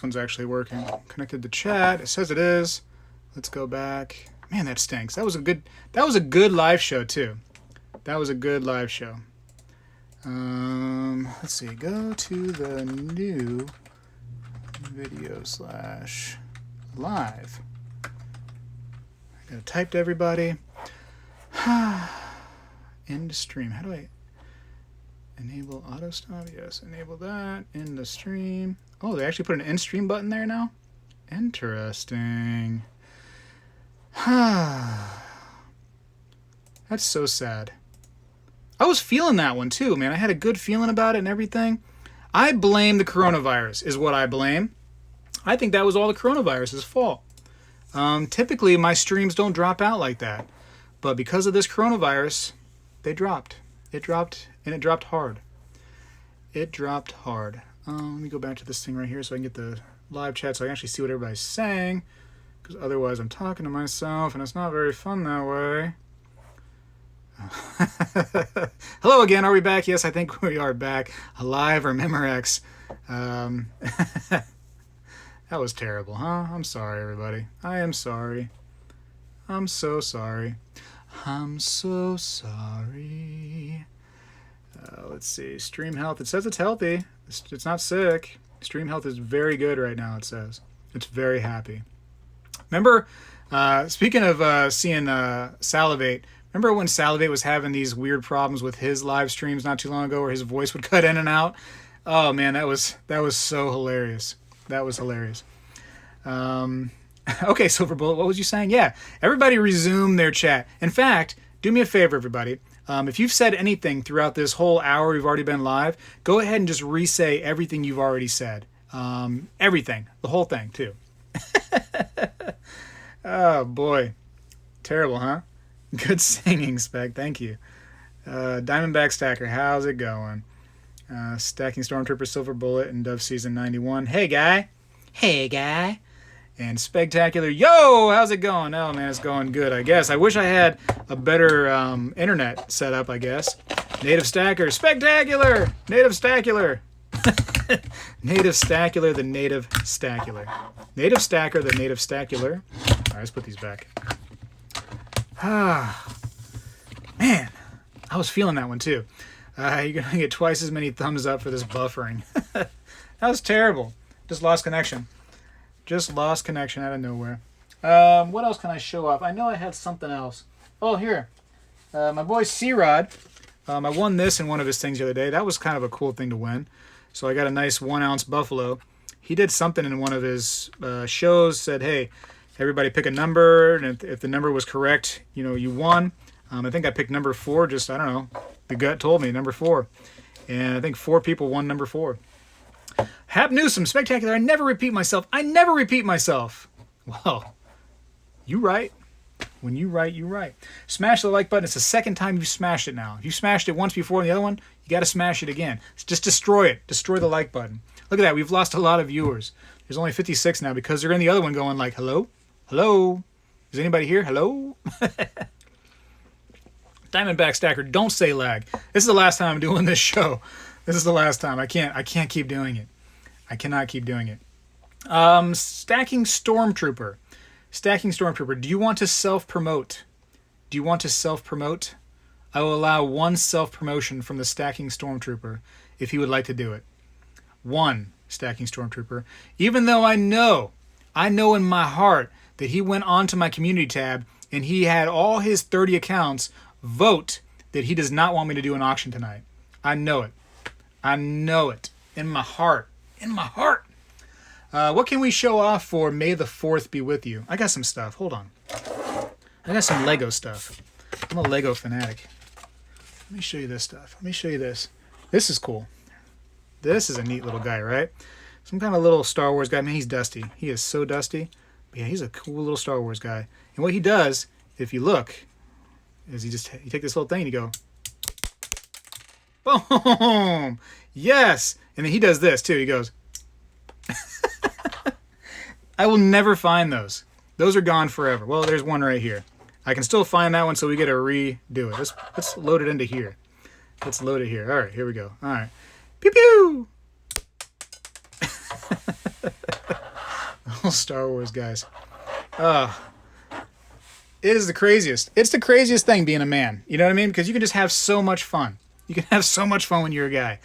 one's actually working. Connected to chat. It says it is. Let's go back. Man, that stinks. That was a good live show too. That was a good live show. Let's see. Go to the new video / live. I gotta type to everybody. End stream. How do I enable auto stop? Yes, enable that. End the stream. Oh, they actually put an end stream button there now? Interesting. That's so sad. I was feeling that one too, man. I had a good feeling about it and everything. I blame the coronavirus, is what I blame. I think that was all the coronavirus's fault. Typically, my streams don't drop out like that. But because of this coronavirus, they dropped. It dropped, and it dropped hard. It dropped hard. Let me go back to this thing right here so I can get the live chat so I can actually see what everybody's saying. Because otherwise I'm talking to myself, and it's not very fun that way. Hello again, are we back? Yes, I think we are back. Alive or Memorex. That was terrible, huh? I'm sorry, everybody. I am sorry. I'm so sorry. I'm so sorry. Let's see. Stream health. It says it's healthy. It's not sick. Stream health is very good right now, it says. It's very happy. Remember, speaking of seeing Salivate, remember when Salivate was having these weird problems with his live streams not too long ago where his voice would cut in and out? Oh, man, that was so hilarious. That was hilarious. Okay, Silver Bullet, what was you saying? Yeah, everybody resume their chat. In fact, do me a favor, everybody. If you've said anything throughout this whole hour we've already been live, go ahead and just re-say everything you've already said. Everything. The whole thing, too. Oh, boy. Terrible, huh? Good singing, Spec. Thank you. Diamondback Stacker, how's it going? Stacking Stormtrooper, Silver Bullet, and Dove Season 91. Hey, guy. Hey, guy. And Spegtacular, yo, how's it going? Oh, man, it's going good, I guess. I wish I had a better internet setup, I guess. Native Stacker, Spegtacular! Native Stacular! Native Stacular, the Native Stacular. Native Stacker, the Native Stacular. All right, let's put these back. Man, I was feeling that one, too. You're going to get twice as many thumbs up for this buffering. That was terrible. Just lost connection. Just lost connection out of nowhere. What else can I show off? I know I had something else. Oh, here. My boy C-Rod. I won this in one of his things the other day. That was kind of a cool thing to win. So I got a nice 1-ounce buffalo. He did something in one of his shows. Said, hey, everybody pick a number. And if the number was correct, you won. I think I picked number 4. Just, I don't know. The gut told me, number 4. And I think 4 people won number 4. Hap Newsome, Spectacular. I never repeat myself. I never repeat myself. Well, you right. When you write, you write. Smash the like button. It's the second time you've smashed it now. If you smashed it once before in the other one, you got to smash it again. Just destroy it. Destroy the like button. Look at that. We've lost a lot of viewers. There's only 56 now because they're in the other one going like, hello? Hello? Is anybody here? Hello? Diamondback Stacker, don't say lag. This is the last time I'm doing this show. This is the last time. I can't keep doing it. I cannot keep doing it. Stacking Stormtrooper. Stacking Stormtrooper. Do you want to self-promote? Do you want to self-promote? I will allow one self-promotion from the Stacking Stormtrooper if he would like to do it. One Stacking Stormtrooper. Even though I know in my heart that he went onto my community tab and he had all his 30 accounts vote that he does not want me to do an auction tonight. I know it. I know it. In my heart. In my heart. What can we show off for May the 4th be with you? I got some stuff. Hold on. I got some Lego stuff. I'm a Lego fanatic. Let me show you this stuff. Let me show you this. This is cool. This is a neat little guy, right? Some kind of little Star Wars guy. Man, he's dusty. He is so dusty. But yeah, he's a cool little Star Wars guy. And what he does, if you look, is you take this little thing and you go, boom! Yes! And then he does this too. He goes, I will never find those. Those are gone forever. Well, there's one right here. I can still find that one, so we get to redo it. Let's load it into here. Let's load it here. All right, here we go. All right. Pew pew! All Star Wars guys. It is the craziest. It's the craziest thing being a man. You know what I mean? Because you can just have so much fun. You can have so much fun when you're a guy.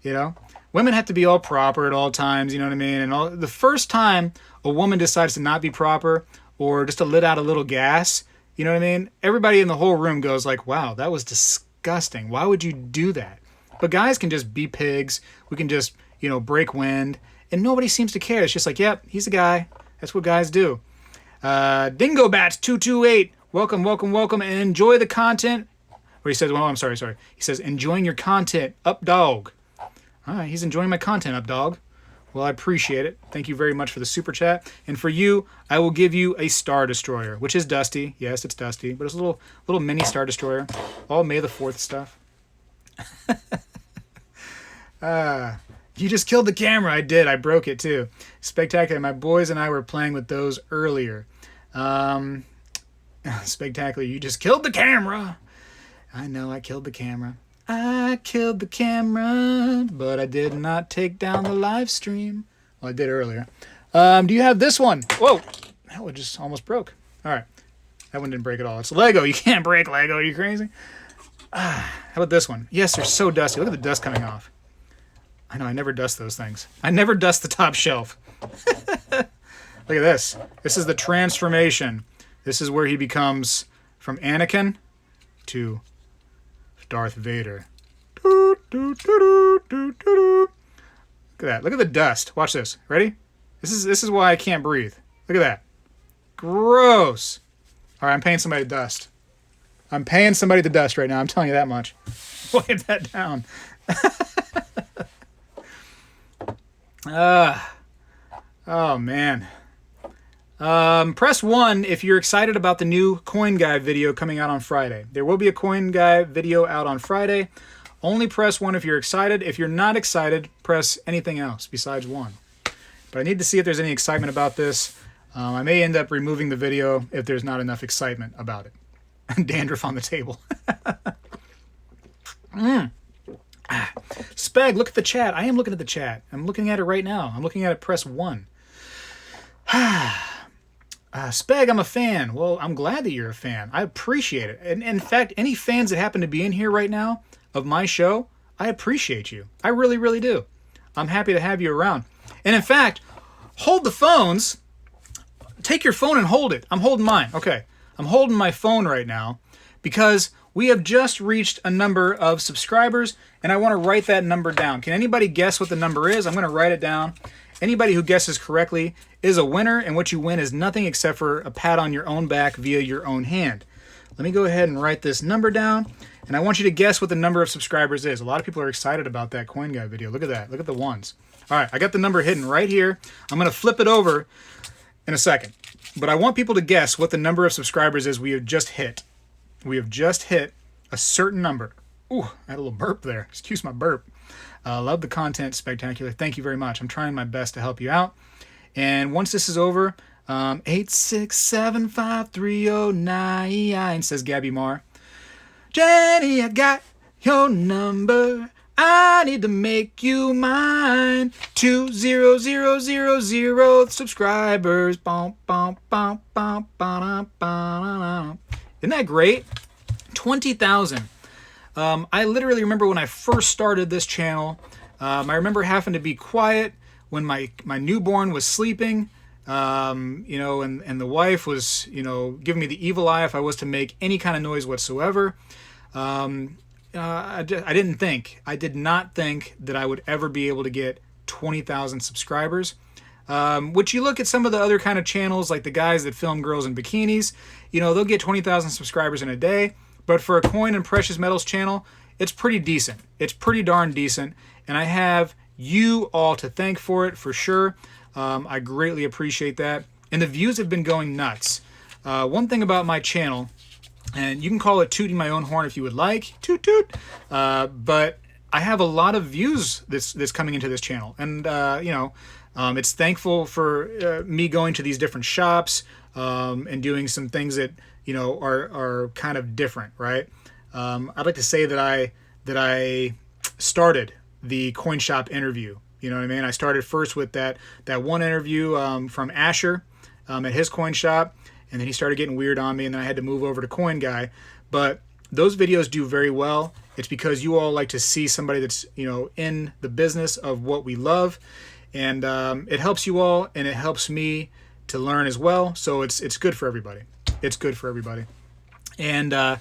You know? Women have to be all proper at all times. You know what I mean? And the first time a woman decides to not be proper or just to let out a little gas, you know what I mean? Everybody in the whole room goes like, wow, that was disgusting. Why would you do that? But guys can just be pigs. We can just, break wind. And nobody seems to care. It's just like, yep, he's a guy. That's what guys do. Dingo Bats 228. Welcome, welcome, welcome. And enjoy the content. Or he says, well, I'm sorry. He says, enjoying your content, up dog. All right, he's enjoying my content, up dog. Well, I appreciate it. Thank you very much for the super chat. And for you, I will give you a Star Destroyer, which is dusty. Yes, it's dusty, but it's a little mini Star Destroyer. All May the 4th stuff. You just killed the camera. I did. I broke it too. Spectacular. My boys and I were playing with those earlier. Spectacular. You just killed the camera. I know I killed the camera. I killed the camera, but I did not take down the live stream. Well, I did earlier. Do you have this one? Whoa. That one just almost broke. All right. That one didn't break at all. It's Lego. You can't break Lego. Are you crazy? How about this one? Yes, they're so dusty. Look at the dust coming off. I know, I never dust those things. I never dust the top shelf. Look at this. This is the transformation. This is where he becomes from Anakin to Darth Vader. Look at that. Look at the dust. Watch this. Ready? This is why I can't breathe. Look at that. Gross. All right, I'm paying somebody to dust. I'm paying somebody to dust right now. I'm telling you that much. Wipe that down. Oh, man. Press 1 if you're excited about the new Coin Guy video coming out on Friday. There will be a Coin Guy video out on Friday. Only press 1 if you're excited. If you're not excited, press anything else besides 1. But I need to see if there's any excitement about this. I may end up removing the video if there's not enough excitement about it. Dandruff on the table. Speg, look at the chat. I am looking at the chat. I'm looking at it right now. I'm looking at it. Press 1. Speg, I'm a fan. Well, I'm glad that you're a fan. I appreciate it. And in fact, any fans that happen to be in here right now of my show, I appreciate you. I really, really do. I'm happy to have you around. And in fact, hold the phones. Take your phone and hold it. I'm holding mine. Okay. I'm holding my phone right now because we have just reached a number of subscribers, and I want to write that number down. Can anybody guess what the number is? I'm going to write it down. Anybody who guesses correctly is a winner, and what you win is nothing except for a pat on your own back via your own hand. Let me go ahead and write this number down, and I want you to guess what the number of subscribers is. A lot of people are excited about that Coin Guy video. Look at that. Look at the ones. All right, I got the number hidden right here. I'm going to flip it over in a second. But I want people to guess what the number of subscribers is we have just hit. We have just hit a certain number. Ooh, I had a little burp there. Excuse my burp. Love the content, Spectacular. Thank you very much. I'm trying my best to help you out. And once this is over, 8675309 says Gabby Marr. Jenny, I got your number. I need to make you mine. 20000 subscribers. Bum, bum, bum, bum, bum, bum. Isn't that great? 20,000. I literally remember when I first started this channel. I remember having to be quiet when my newborn was sleeping. And the wife was, giving me the evil eye if I was to make any kind of noise whatsoever. I did not think that I would ever be able to get 20,000 subscribers. Which you look at some of the other kind of channels, like the guys that film girls in bikinis, they'll get 20,000 subscribers in a day. But for a coin and precious metals channel, it's pretty decent. It's pretty darn decent. And I have you all to thank for it, for sure. I greatly appreciate that. And the views have been going nuts. One thing about my channel, and you can call it tooting my own horn if you would like, toot toot, but I have a lot of views that's coming into this channel. And, it's thankful for me going to these different shops and doing some things that, are kind of different, right? I'd like to say that I started the coin shop interview You know what I mean? I started first with that one interview from Asher at his coin shop, and then he started getting weird on me, and then I had to move over to Coin Guy. But those videos do very well. It's because you all like to see somebody that's, you know, in the business of what we love, and it helps you all, and it helps me to learn as well. So it's good for everybody. It's good for everybody. And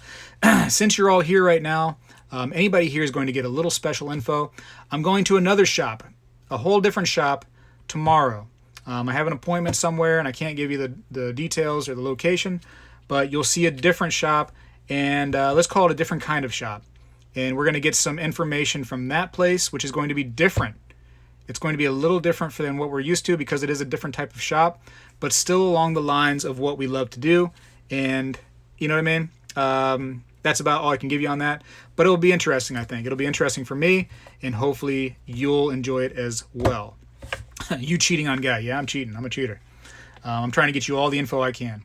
since you're all here right now, anybody here is going to get a little special info. I'm going to another shop, a whole different shop tomorrow. I have an appointment somewhere, and I can't give you the details or the location, but you'll see a different shop, and let's call it a different kind of shop. And we're going to get some information from that place, which is going to be different. It's going to be a little different than what we're used to because it is a different type of shop, but still along the lines of what we love to do. And you know what I mean? That's about all I can give you on that. But it'll be interesting, I think. It'll be interesting for me, and hopefully you'll enjoy it as well. You cheating on Guy. Yeah, I'm cheating. I'm a cheater. I'm trying to get you all the info I can.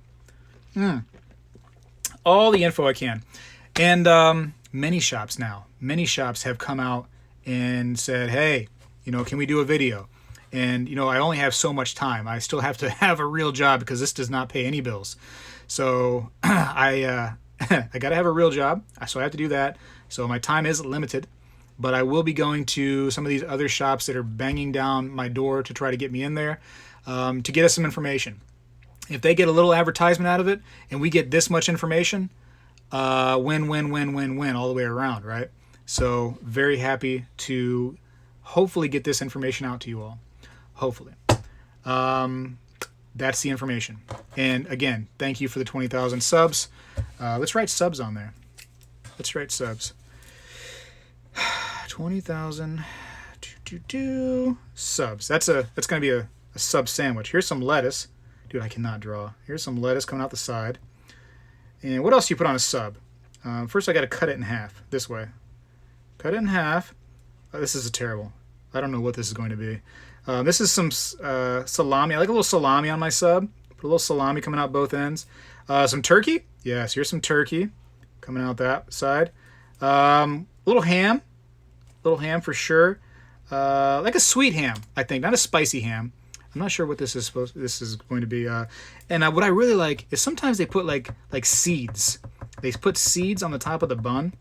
All the info I can. And many shops have come out and said, hey, you know, can we do a video? And, you know, I only have so much time. I still have to have a real job because this does not pay any bills. So I got to have a real job. So I have to do that. So my time is limited. But I will be going to some of these other shops that are banging down my door to try to get me in there to get us some information. If they get a little advertisement out of it and we get this much information, win, win, win, win, win all the way around, right? So very happy to hopefully get this information out to you all. Hopefully. That's the information. And again, thank you for the 20,000 subs. Let's write subs on there. Let's write subs. 20,000 subs. That's going to be a sub sandwich. Here's some lettuce. Dude, I cannot draw. Here's some lettuce coming out the side. And what else do you put on a sub? First, I got to cut it in half this way. Cut it in half. This is terrible. I don't know what this is going to be. This is some salami. I like a little salami on my sub. Put a little salami coming out both ends. Some turkey. Yes, here's some turkey coming out that side. A little ham. Little ham for sure. Like a sweet ham, I think, not a spicy ham. I'm not sure what this is going to be. And what I really like is sometimes they put like seeds. They put seeds on the top of the bun.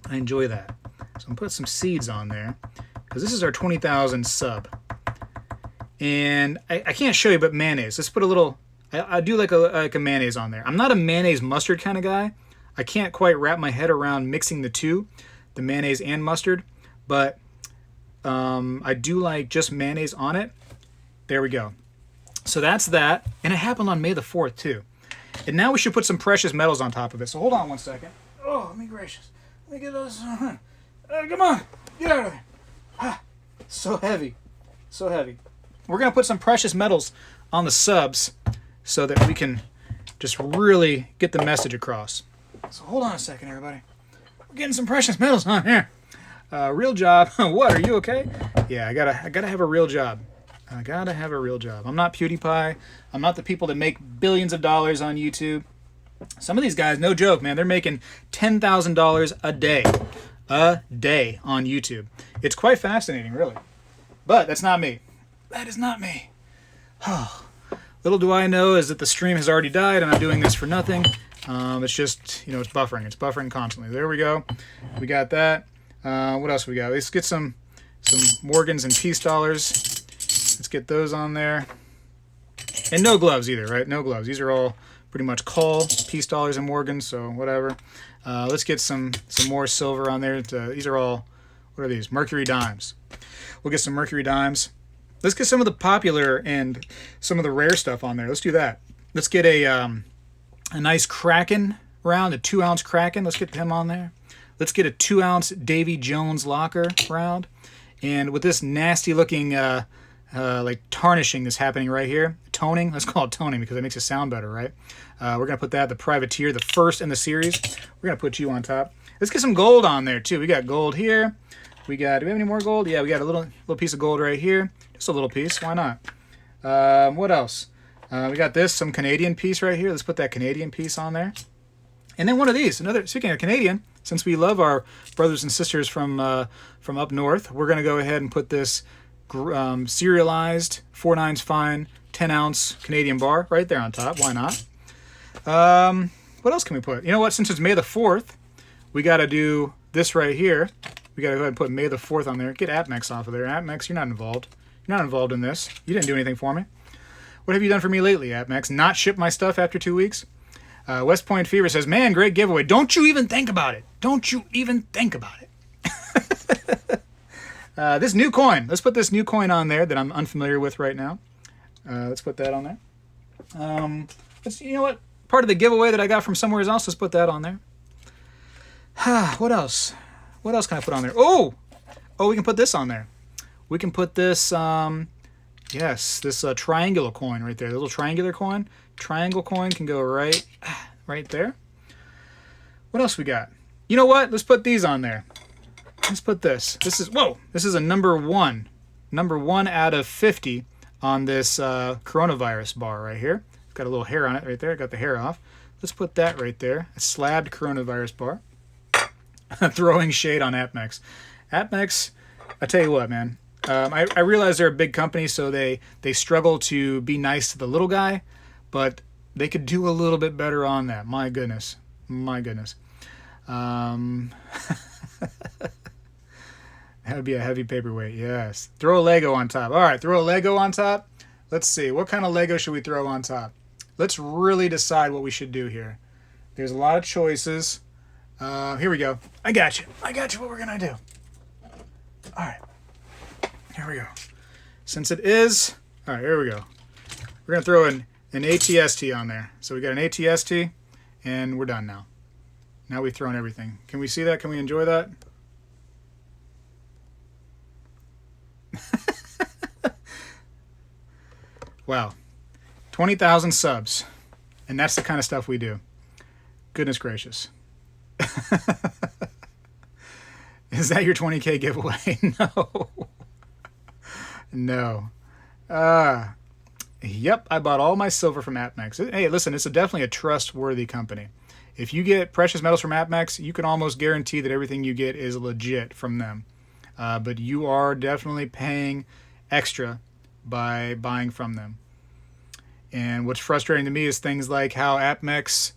I enjoy that. So I'm putting some seeds on there because this is our 20,000 sub. And I can't show you, but mayonnaise. Let's put a little. I do like a mayonnaise on there. I'm not a mayonnaise mustard kind of guy. I can't quite wrap my head around mixing the two, the mayonnaise and mustard. But I do like just mayonnaise on it. There we go. So that's that. And it happened on May the 4th, too. And now we should put some precious metals on top of it. So hold on one second. Oh, let me gracious. Let me get those. Come on. Get out of there. Ah, so heavy. So heavy. We're going to put some precious metals on the subs so that we can just really get the message across. So hold on a second, everybody. We're getting some precious metals on here. Real job. What, are you okay? Yeah, I gotta have a real job. I gotta have a real job. I'm not PewDiePie. I'm not the people that make billions of dollars on YouTube. Some of these guys, no joke, man, they're making $10,000 a day on YouTube. It's quite fascinating, really. But that's not me. That is not me. Oh, little do I know is that the stream has already died and I'm doing this for nothing. It's just, you know, it's buffering. It's buffering constantly. There we go. We got that. What else we got? Let's get some Morgans and peace dollars. Let's get those on there. And no gloves either, right? No gloves. These are all pretty much call peace dollars and Morgans, so whatever. Let's get some more silver on there. These are all, what are these? Mercury dimes. We'll get some Mercury dimes. Let's get some of the popular and some of the rare stuff on there. Let's do that. Let's get a nice Kraken round, a 2-ounce Kraken. Let's get him on there. Let's get a 2-ounce Davy Jones locker round. And with this nasty looking like tarnishing that's happening right here, toning, let's call it toning because it makes it sound better, right? We're going to put that, the Privateer, the first in the series. We're going to put you on top. Let's get some gold on there too. We got gold here. Do we have any more gold? Yeah, we got a little piece of gold right here. Just a little piece, why not? What else? We got some Canadian piece right here. Let's put that Canadian piece on there. And then one of these, speaking of Canadian, since we love our brothers and sisters from up north, we're going to go ahead and put this serialized 4/9 fine 10-ounce Canadian bar right there on top. Why not? What else can we put? You know what? Since it's May the 4th, we got to do this right here. We got to go ahead and put May the 4th on there. Get Apmex off of there. Apmex, you're not involved. You're not involved in this. You didn't do anything for me. What have you done for me lately, Apmex? Not ship my stuff after 2 weeks? West Point Fever says, man, great giveaway. Don't you even think about it. Don't you even think about it. This new coin. Let's put this new coin on there that I'm unfamiliar with right now. Let's put that on there. You know what? Part of the giveaway that I got from somewhere else. Let's put that on there. What else? What else can I put on there? Oh, we can put this on there. We can put this, yes, this triangular coin right there. The little triangular coin. Triangle coin can go right there. What else we got? You know what? Let's put these on there. Let's put this. This is a number 1. Number 1 out of 50 on this coronavirus bar right here. It's got a little hair on it right there. I got the hair off. Let's put that right there. A slabbed coronavirus bar. Throwing shade on Apmex. Apmex, I tell you what, man. I realize they're a big company, so they struggle to be nice to the little guy, but they could do a little bit better on that. My goodness. My goodness. That would be a heavy paperweight, yes. Throw a Lego on top. All right, throw a Lego on top. Let's see. What kind of Lego should we throw on top? Let's really decide what we should do here. There's a lot of choices. Here we go. I got you. I got you what we're going to do. All right. Here we go. Since it is... All right, here we go. We're going to throw an ATST on there. So we got an ATST, and we're done now. Now we've thrown everything. Can we see that? Can we enjoy that? Wow. 20,000 subs. And that's the kind of stuff we do. Goodness gracious. Is that your 20K giveaway? No. No. Yep, I bought all my silver from Apmex. Hey, listen, it's definitely a trustworthy company. If you get precious metals from Apmex, you can almost guarantee that everything you get is legit from them. But you are definitely paying extra by buying from them. And what's frustrating to me is things like how Apmex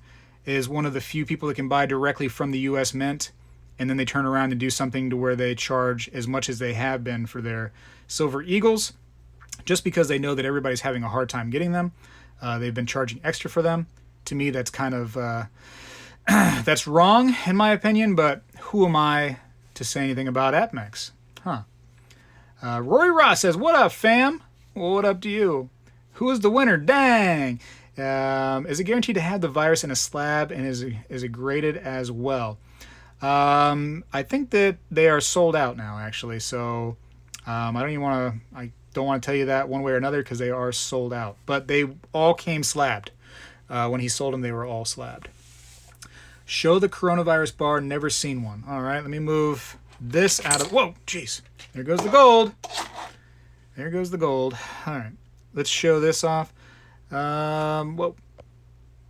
is one of the few people that can buy directly from the U.S. Mint, and then they turn around and do something to where they charge as much as they have been for their Silver Eagles, just because they know that everybody's having a hard time getting them. They've been charging extra for them. To me, that's kind of that's wrong in my opinion, but who am I to say anything about Apmex? Rory Ross says, what up, fam? Well, what up to you? Who is the winner? Dang! Is it guaranteed to have the virus in a slab, and is it graded as well? I think that they are sold out now, actually. So I don't want to tell you that one way or another because they are sold out. But they all came slabbed. When he sold them, they were all slabbed. Show the coronavirus bar. Never seen one. All right, let me move this out of... Whoa, jeez. There goes the gold. There goes the gold. All right, let's show this off. Well,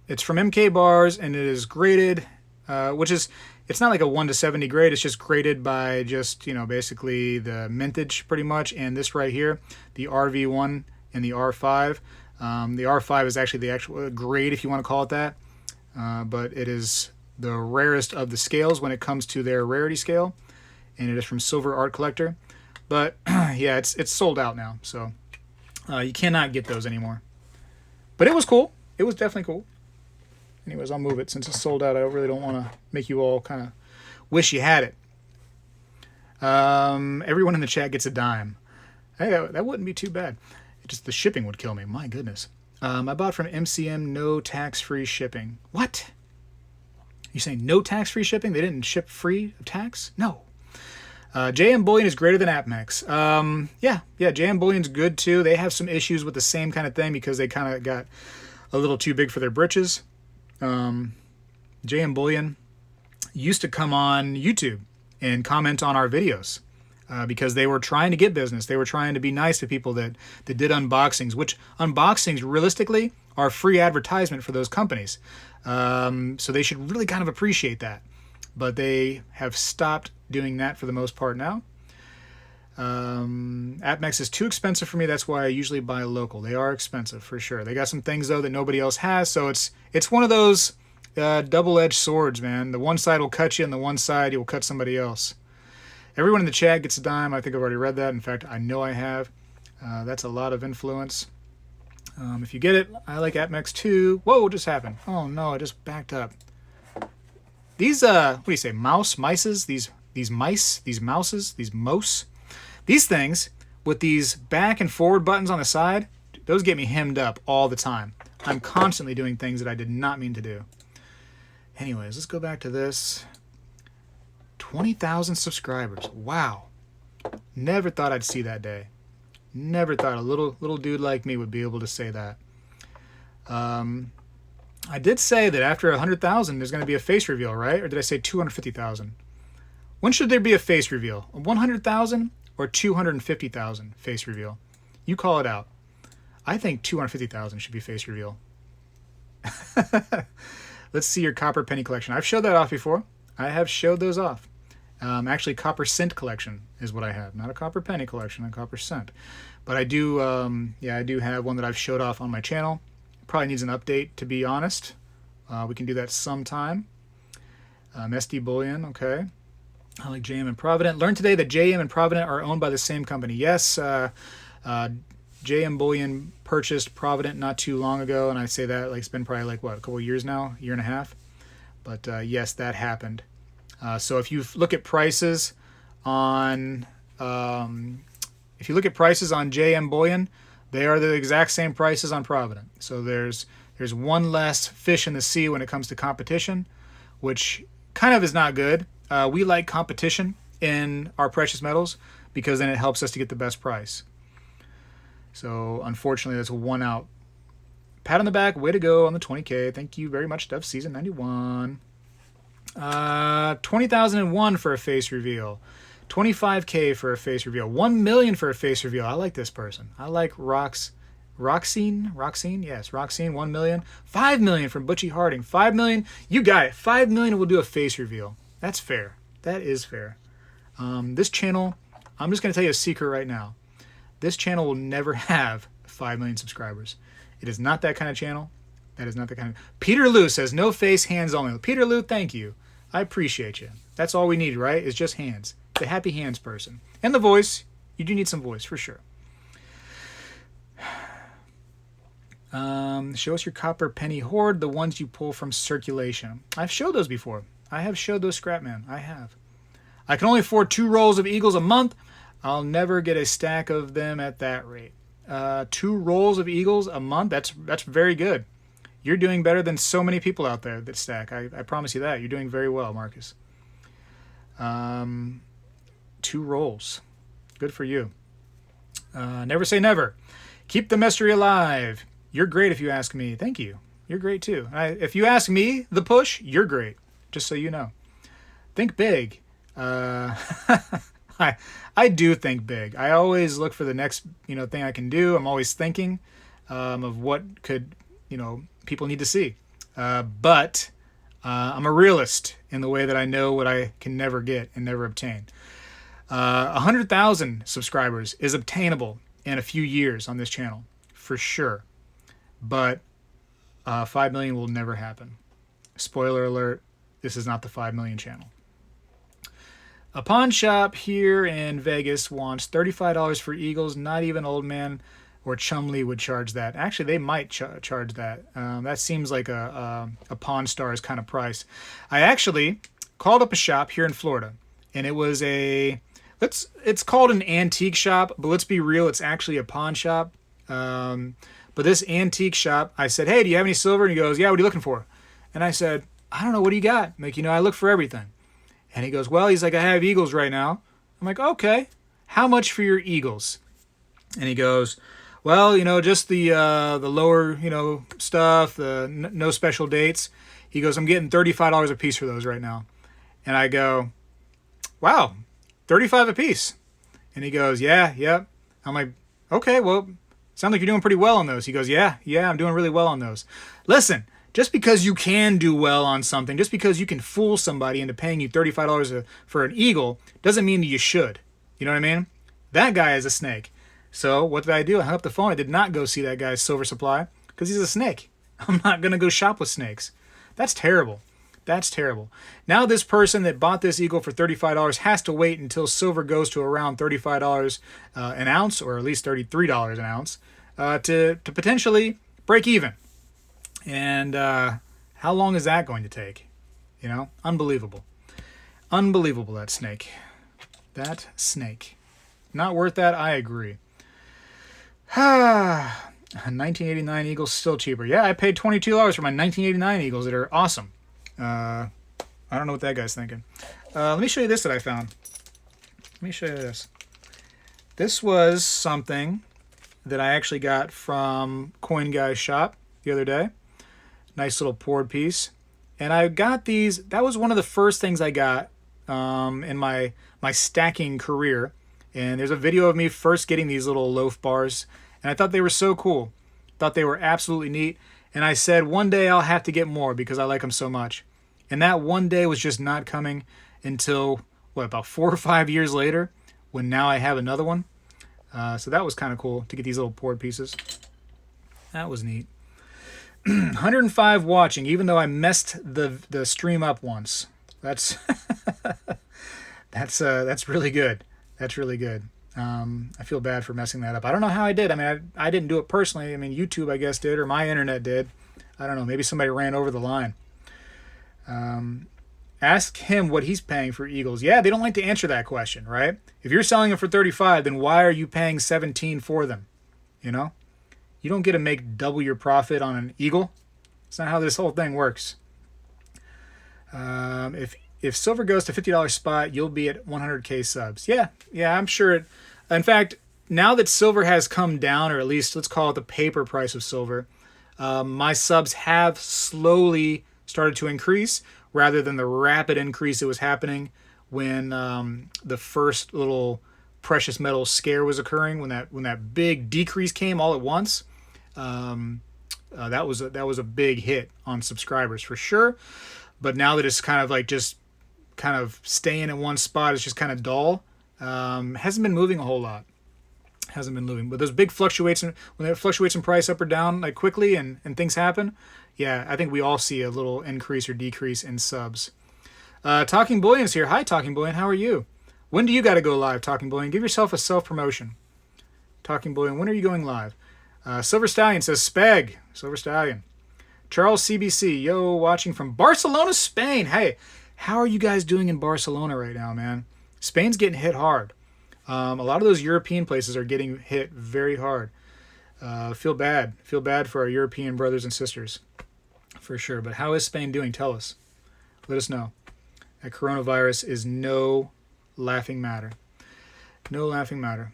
it's from MK Bars, and it is graded, which is... It's not like a 1 to 70 grade. It's just graded by just, basically the mintage pretty much. And this right here, the RV1 and the R5. The R5 is actually the actual grade, if you want to call it that. But it is the rarest of the scales when it comes to their rarity scale. And it is from Silver Art Collector. But yeah, it's sold out now. So you cannot get those anymore. But it was cool. It was definitely cool. Anyways, I'll move it since it's sold out. I really don't want to make you all kind of wish you had it. Everyone in the chat gets a dime. Hey, that wouldn't be too bad. Just the shipping would kill me. My goodness. I bought from MCM, no tax-free shipping. What? You saying no tax-free shipping? They didn't ship free of tax? No. JM Bullion is greater than Apmex. Yeah, JM Bullion's good too. They have some issues with the same kind of thing because they kind of got a little too big for their britches. JM Bullion used to come on YouTube and comment on our videos because they were trying to get business. They were trying to be nice to people that did unboxings, which unboxings realistically are free advertisement for those companies. So they should really kind of appreciate that. But they have stopped doing that for the most part now. Apmex is too expensive for me. That's why I usually buy local. They are expensive for sure. They got some things though that nobody else has. So it's one of those double-edged swords, man. The one side will cut you and the one side you'll cut somebody else. Everyone in the chat gets a dime. I think I've already read that. In fact, I know I have. That's a lot of influence. If you get it, I like Apmex too. Whoa, what just happened? Oh no, I just backed up. These, what do you say, mices? These mice, these mouses, these mose? These things with these back and forward buttons on the side, those get me hemmed up all the time. I'm constantly doing things that I did not mean to do. Anyways, let's go back to this. 20,000 subscribers. Wow. Never thought I'd see that day. Never thought a little dude like me would be able to say that. I did say that after 100,000 there's going to be a face reveal, right? Or did I say 250,000? When should there be a face reveal? 100,000 or 250,000 face reveal? You call it out. I think 250,000 should be face reveal. Let's see your copper penny collection. I've showed that off before. I have showed those off. Actually, copper cent collection is what I have. Not a copper penny collection, a copper cent. But I do, yeah, I do have one that I've showed off on my channel. Probably needs an update, to be honest. We can do that sometime. SD Bullion, okay. I like JM and Provident. Learned today that JM and Provident are owned by the same company. Yes, JM Bullion purchased Provident not too long ago, and I say that like it's been probably like, what, a couple of years now? A year and a half? But yes, that happened. So if you look at prices on JM Bullion, they are the exact same prices on Provident. So there's one less fish in the sea when it comes to competition, which kind of is not good. We like competition in our precious metals because then it helps us to get the best price. So unfortunately, that's one out. Pat on the back, way to go on the 20K. Thank you very much, Dev Season 91. 20,001 for a face reveal. 25K for a face reveal. 1 million for a face reveal. I like this person. I like Roxine? Yes, Roxine, 1 million. 5 million from Butchie Harding. 5 million. You got it. 5 million will do a face reveal. That's fair. That is fair. This channel, I'm just going to tell you a secret right now. This channel will never have 5 million subscribers. It is not that kind of channel. That is not the kind of... Peter Lou says, no face, hands only. Peter Lou, thank you. I appreciate you. That's all we need, right? Is just hands. The happy hands person. And the voice. You do need some voice, for sure. Show us your copper penny hoard, the ones you pull from circulation. I've showed those before. I have showed those, Scrapman. I have. I can only afford 2 rolls of Eagles a month. I'll never get a stack of them at that rate. 2 rolls of Eagles a month? That's very good. You're doing better than so many people out there that stack. I promise you that. You're doing very well, Marcus. 2 rolls. Good for you. Never say never. Keep the mystery alive. You're great if you ask me. Thank you. You're great too. If you ask me, the push, you're great. Just so you know. Think big. I do think big. I always look for the next thing I can do. I'm always thinking of what could people need to see. But I'm a realist in the way that I know what I can never get and never obtain. 100,000 subscribers is obtainable in a few years on this channel, for sure. But 5 million will never happen. Spoiler alert, this is not the 5 million channel. A pawn shop here in Vegas wants $35 for Eagles. Not even Old Man or Chumley would charge that. Actually, they might charge that. That seems like a Pawn Stars kind of price. I actually called up a shop here in Florida, and it was it's called an antique shop, but let's be real, it's actually a pawn shop. But this antique shop, I said, hey, do you have any silver? And he goes, yeah, what are you looking for? And I said, I don't know, what do you got? Like, I look for everything. And he goes, well, he's like, I have Eagles right now. I'm like, okay, how much for your Eagles? And he goes, well, just the lower, stuff, the no special dates. He goes, I'm getting $35 a piece for those right now. And I go, wow, $35 a piece. And he goes, yeah, yep. I'm like, okay, well, sounds like you're doing pretty well on those. He goes, yeah, I'm doing really well on those. Listen, just because you can do well on something, just because you can fool somebody into paying you $35 for an Eagle, doesn't mean that you should. You know what I mean? That guy is a snake. So what did I do? I hung up the phone. I did not go see that guy's silver supply because he's a snake. I'm not going to go shop with snakes. That's terrible. That's terrible. Now this person that bought this eagle for $35 has to wait until silver goes to around $35 an ounce, or at least $33 an ounce, to potentially break even. And how long is that going to take? You know, unbelievable. Unbelievable, that snake. That snake. Not worth that, I agree. 1989 Eagles still cheaper. Yeah, I paid $22 for my 1989 Eagles that are awesome. I don't know what that guy's thinking. Let me show you this that I found. Let me show you this. This was something that I actually got from Coin Guy's shop the other day. Nice little poured piece. And I got these. That was one of the first things I got in my stacking career. And there's a video of me first getting these little loaf bars. And I thought they were so cool. Thought they were absolutely neat. And I said, one day I'll have to get more because I like them so much. And that one day was just not coming until, about 4 or 5 years later, when now I have another one. So that was kind of cool to get these little poured pieces. That was neat. 105 watching, even though I messed the stream up once. That's that's really good. That's really good. I feel bad for messing that up. I don't know how I did. I mean, I didn't do it personally. I mean, YouTube, I guess, did, or my internet did. I don't know. Maybe somebody ran over the line. Ask him what he's paying for Eagles. Yeah, they don't like to answer that question, right? If you're selling them for 35, then why are you paying 17 for them? You know? You don't get to make double your profit on an Eagle. It's not how this whole thing works. If silver goes to $50 spot, you'll be at 100K subs. Yeah, I'm sure. In fact, now that silver has come down, or at least let's call it the paper price of silver, my subs have slowly started to increase rather than the rapid increase that was happening when the first little precious metal scare was occurring, when that big decrease came all at once. That was a big hit on subscribers for sure. But now that it's kind of like just kind of staying in one spot, it's just kind of dull. Hasn't been moving a whole lot. Hasn't been moving. But those big fluctuations, when it fluctuates in price up or down like quickly and things happen, yeah, I think we all see a little increase or decrease in subs. Talking Bullions here. Hi, Talking Bullion. How are you? When do you got to go live, Talking Bullion? Give yourself a self-promotion. Talking Bullion, when are you going live? Silver Stallion says Speg. Silver Stallion. Charles CBC. Yo, watching from Barcelona, Spain. Hey, how are you guys doing in Barcelona right now, man? Spain's getting hit hard. A lot of those European places are getting hit very hard. Feel bad. Feel bad for our European brothers and sisters. For sure. But how is Spain doing? Tell us. Let us know. That coronavirus is no laughing matter. No laughing matter.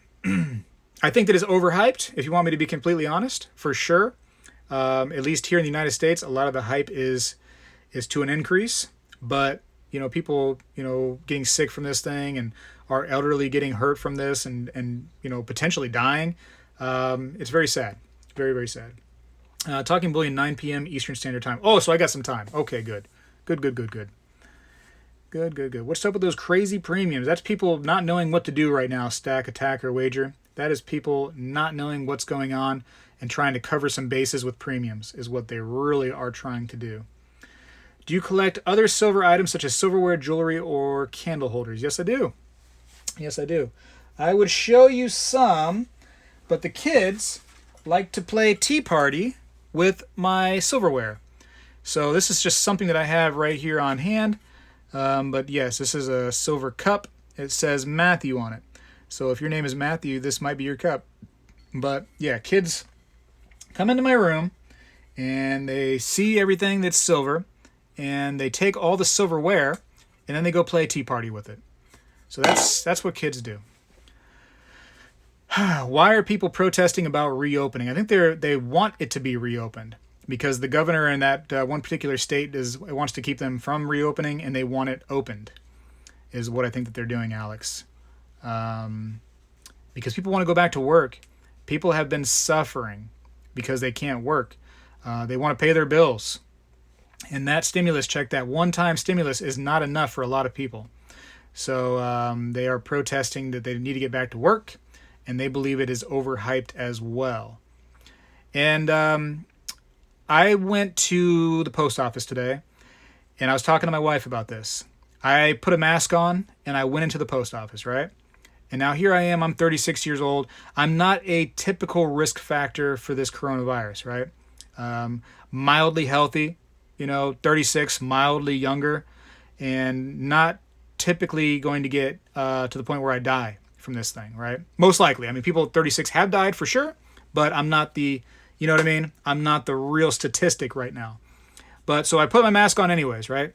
I think that is overhyped, if you want me to be completely honest, for sure. At least here in the United States, a lot of the hype is to an increase. But, people, getting sick from this thing and our elderly getting hurt from this and potentially dying. It's very sad. Very, very sad. Talking Bullion, 9 p.m. Eastern Standard Time. Oh, so I got some time. Okay, good. Good. What's up with those crazy premiums? That's people not knowing what to do right now, stack, attack, or wager. That is people not knowing what's going on and trying to cover some bases with premiums is what they really are trying to do. Do you collect other silver items such as silverware, jewelry, or candle holders? Yes, I do. I would show you some, but the kids like to play Tea Party with my silverware. So this is just something that I have right here on hand. But yes, this is a silver cup. It says Matthew on it. So if your name is Matthew, this might be your cup. But yeah, kids come into my room and they see everything that's silver and they take all the silverware and then they go play Tea Party with it. So that's what kids do. Why are people protesting about reopening? I think they want it to be reopened because the governor in that one particular state wants to keep them from reopening and they want it opened, is what I think that they're doing, Alex. Because people want to go back to work. People have been suffering because they can't work. They want to pay their bills. And that stimulus check, that one-time stimulus, is not enough for a lot of people. So they are protesting that they need to get back to work. and they believe it is overhyped as well. And I went to the post office today, and I was talking to my wife about this. I put a mask on, and I went into the post office, right? And now here I am, I'm 36 years old. I'm not a typical risk factor for this coronavirus, right? Mildly healthy, 36, mildly younger, and not typically going to get to the point where I die from this thing, right? Most likely. I mean, people at 36 have died for sure, but I'm not the, you know what I mean? I'm not the real statistic right now. But so I put my mask on anyways, right?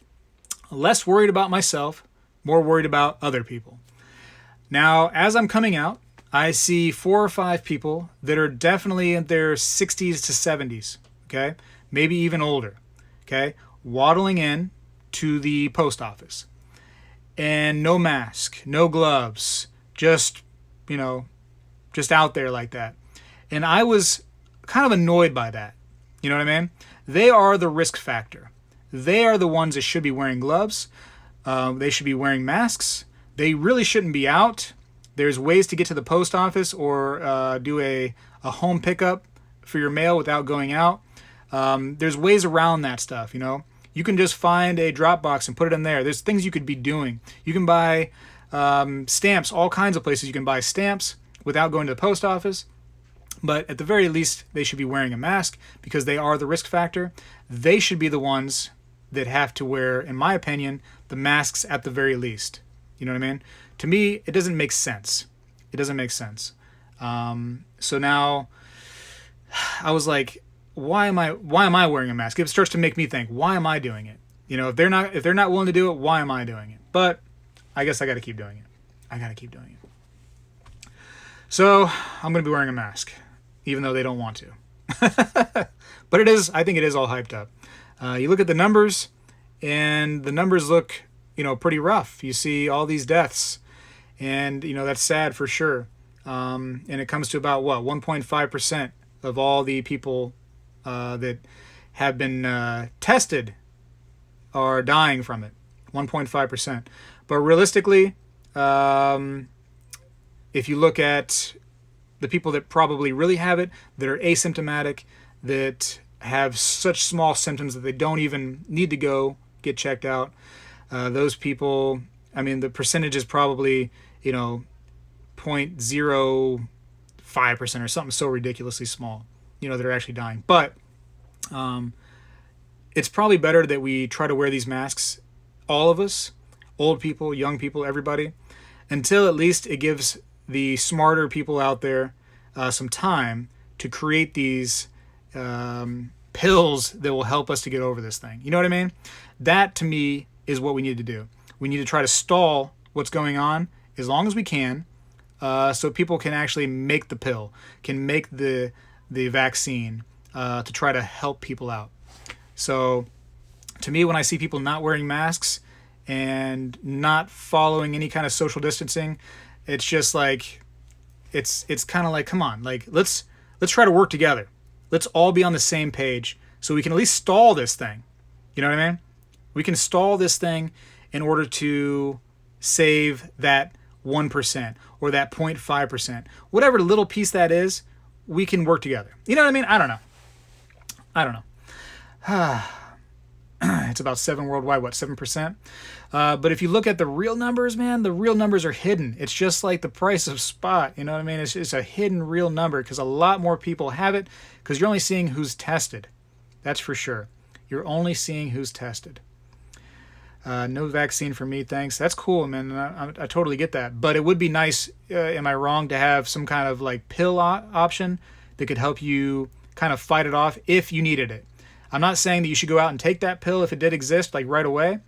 Less worried about myself, more worried about other people. Now, as I'm coming out, I see 4 or 5 people that are definitely in their 60s to 70s, okay? Maybe even older, okay? Waddling in to the post office. And no mask, no gloves, just out there like that. And I was kind of annoyed by that. You know what I mean? They are the risk factor. They are the ones that should be wearing gloves. They should be wearing masks. They really shouldn't be out. There's ways to get to the post office or do a home pickup for your mail without going out. There's ways around that stuff, You can just find a drop box and put it in there. There's things you could be doing. You can buy stamps, all kinds of places you can buy stamps without going to the post office. But at the very least, they should be wearing a mask because they are the risk factor. They should be the ones that have to wear, in my opinion, the masks at the very least. You know what I mean? To me, it doesn't make sense. It doesn't make sense. So now I was like, why am I wearing a mask? It starts to make me think, why am I doing it? If they're not willing to do it, why am I doing it? But I guess I got to keep doing it. So I'm going to be wearing a mask, even though they don't want to. But I think it is all hyped up. You look at the numbers, and the numbers look, pretty rough. You see all these deaths, and, that's sad for sure. And it comes to about, 1.5% of all the people that have been tested are dying from it. 1.5%. But realistically, if you look at the people that probably really have it, that are asymptomatic, that have such small symptoms that they don't even need to go get checked out, those people, the percentage is probably, 0.05% or something so ridiculously small, that are actually dying. But it's probably better that we try to wear these masks, all of us, old people, young people, everybody, until at least it gives the smarter people out there some time to create these pills that will help us to get over this thing. You know what I mean? That, to me, is what we need to do. We need to try to stall what's going on as long as we can, so people can actually make the pill, can make the vaccine to try to help people out. So to me, when I see people not wearing masks and not following any kind of social distancing, it's just like, it's kind of like, come on, like let's try to work together. Let's all be on the same page so we can at least stall this thing. You know what I mean? We can stall this thing in order to save that 1% or that 0.5%. Whatever little piece that is, we can work together. You know what I mean? I don't know. It's about 7 worldwide, 7%? But if you look at the real numbers, man, the real numbers are hidden. It's just like the price of spot. You know what I mean? It's a hidden real number because a lot more people have it because you're only seeing who's tested. That's for sure. You're only seeing who's tested. No vaccine for me, thanks. That's cool, man. I totally get that. But it would be nice, am I wrong, to have some kind of like pill option that could help you kind of fight it off if you needed it. I'm not saying that you should go out and take that pill if it did exist, like right away,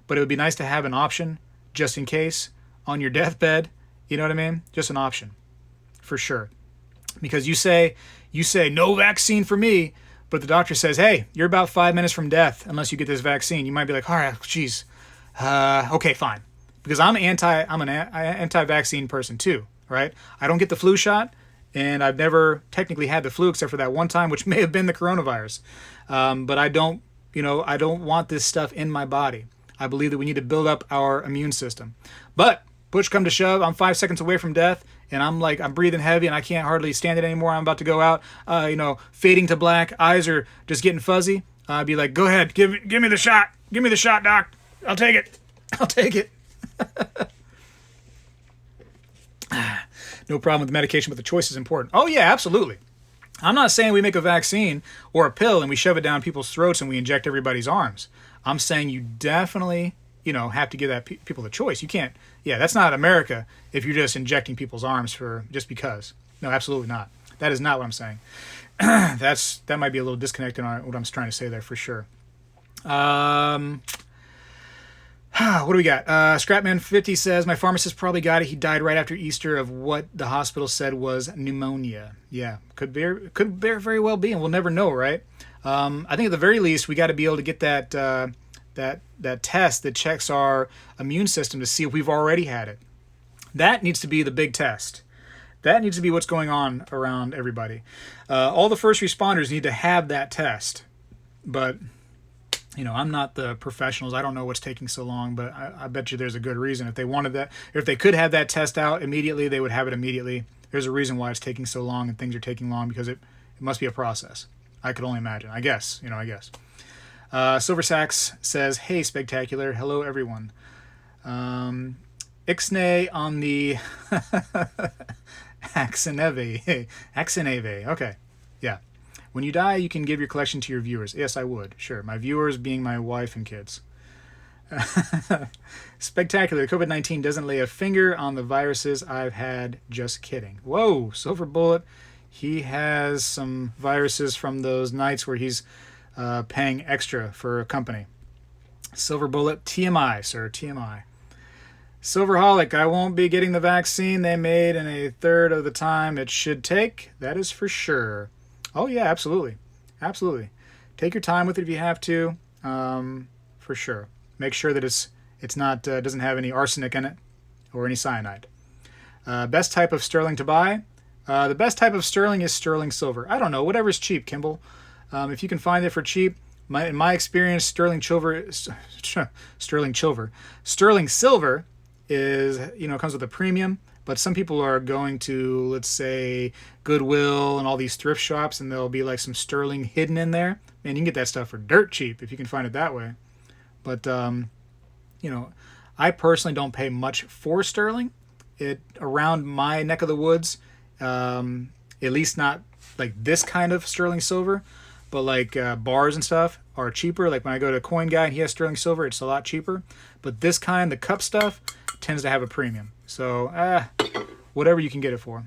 but it would be nice to have an option just in case on your deathbed. You know what I mean? Just an option for sure. Because you say no vaccine for me, but the doctor says, hey, you're about 5 minutes from death unless you get this vaccine. You might be like, all right, geez, okay, fine. Because I'm an anti-vaccine person too, right? I don't get the flu shot, and I've never technically had the flu except for that one time, which may have been the coronavirus. But I don't want this stuff in my body. I believe that we need to build up our immune system. But push come to shove, I'm 5 seconds away from death, and I'm breathing heavy and I can't hardly stand it anymore. I'm about to go out, fading to black, eyes are just getting fuzzy. I'd be like, go ahead, give me the shot. Give me the shot, doc. I'll take it. I'll take it. No problem with the medication, but the choice is important. Oh, yeah, absolutely. I'm not saying we make a vaccine or a pill and we shove it down people's throats and we inject everybody's arms. I'm saying you definitely, have to give that people the choice. You can't. Yeah, that's not America if you're just injecting people's arms for just because. No, absolutely not. That is not what I'm saying. That might be a little disconnected on what I'm trying to say there for sure. What do we got? Scrapman50 says, my pharmacist probably got it. He died right after Easter of what the hospital said was pneumonia. Yeah, could very well be, and we'll never know, right? I think at the very least, we got to be able to get that test that checks our immune system to see if we've already had it. That needs to be the big test. That needs to be what's going on around everybody. All the first responders need to have that test. But, I'm not the professionals. I don't know what's taking so long, but I bet you there's a good reason. If they wanted that, if they could have that test out immediately, they would have it immediately. There's a reason why it's taking so long and things are taking long, because it must be a process. I could only imagine. I guess. Silver Sacks says, hey, Spegtacular. Hello, everyone. Ixnay on the Axineve. Okay. Yeah. When you die, you can give your collection to your viewers. Yes, I would. Sure. My viewers being my wife and kids. Spectacular. COVID-19 doesn't lay a finger on the viruses I've had. Just kidding. Whoa. Silver Bullet. He has some viruses from those nights where he's paying extra for a company. Silver Bullet. TMI, sir. TMI. Silverholic, I won't be getting the vaccine they made in a third of the time it should take. That is for sure. Oh, yeah, absolutely. Absolutely. Take your time with it if you have to, for sure. Make sure that it's not doesn't have any arsenic in it or any cyanide. Best type of sterling to buy? The best type of sterling is sterling silver. I don't know, whatever's cheap, Kimball. If you can find it for cheap, in my experience, sterling silver is, comes with a premium, but some people are going to, let's say, Goodwill and all these thrift shops, and there'll be like some sterling hidden in there. Man, you can get that stuff for dirt cheap if you can find it that way. But, I personally don't pay much for sterling. Around my neck of the woods, at least not like this kind of sterling silver, but like bars and stuff are cheaper. Like when I go to a coin guy and he has sterling silver, it's a lot cheaper. But this kind, the cup stuff, tends to have a premium. So, whatever you can get it for.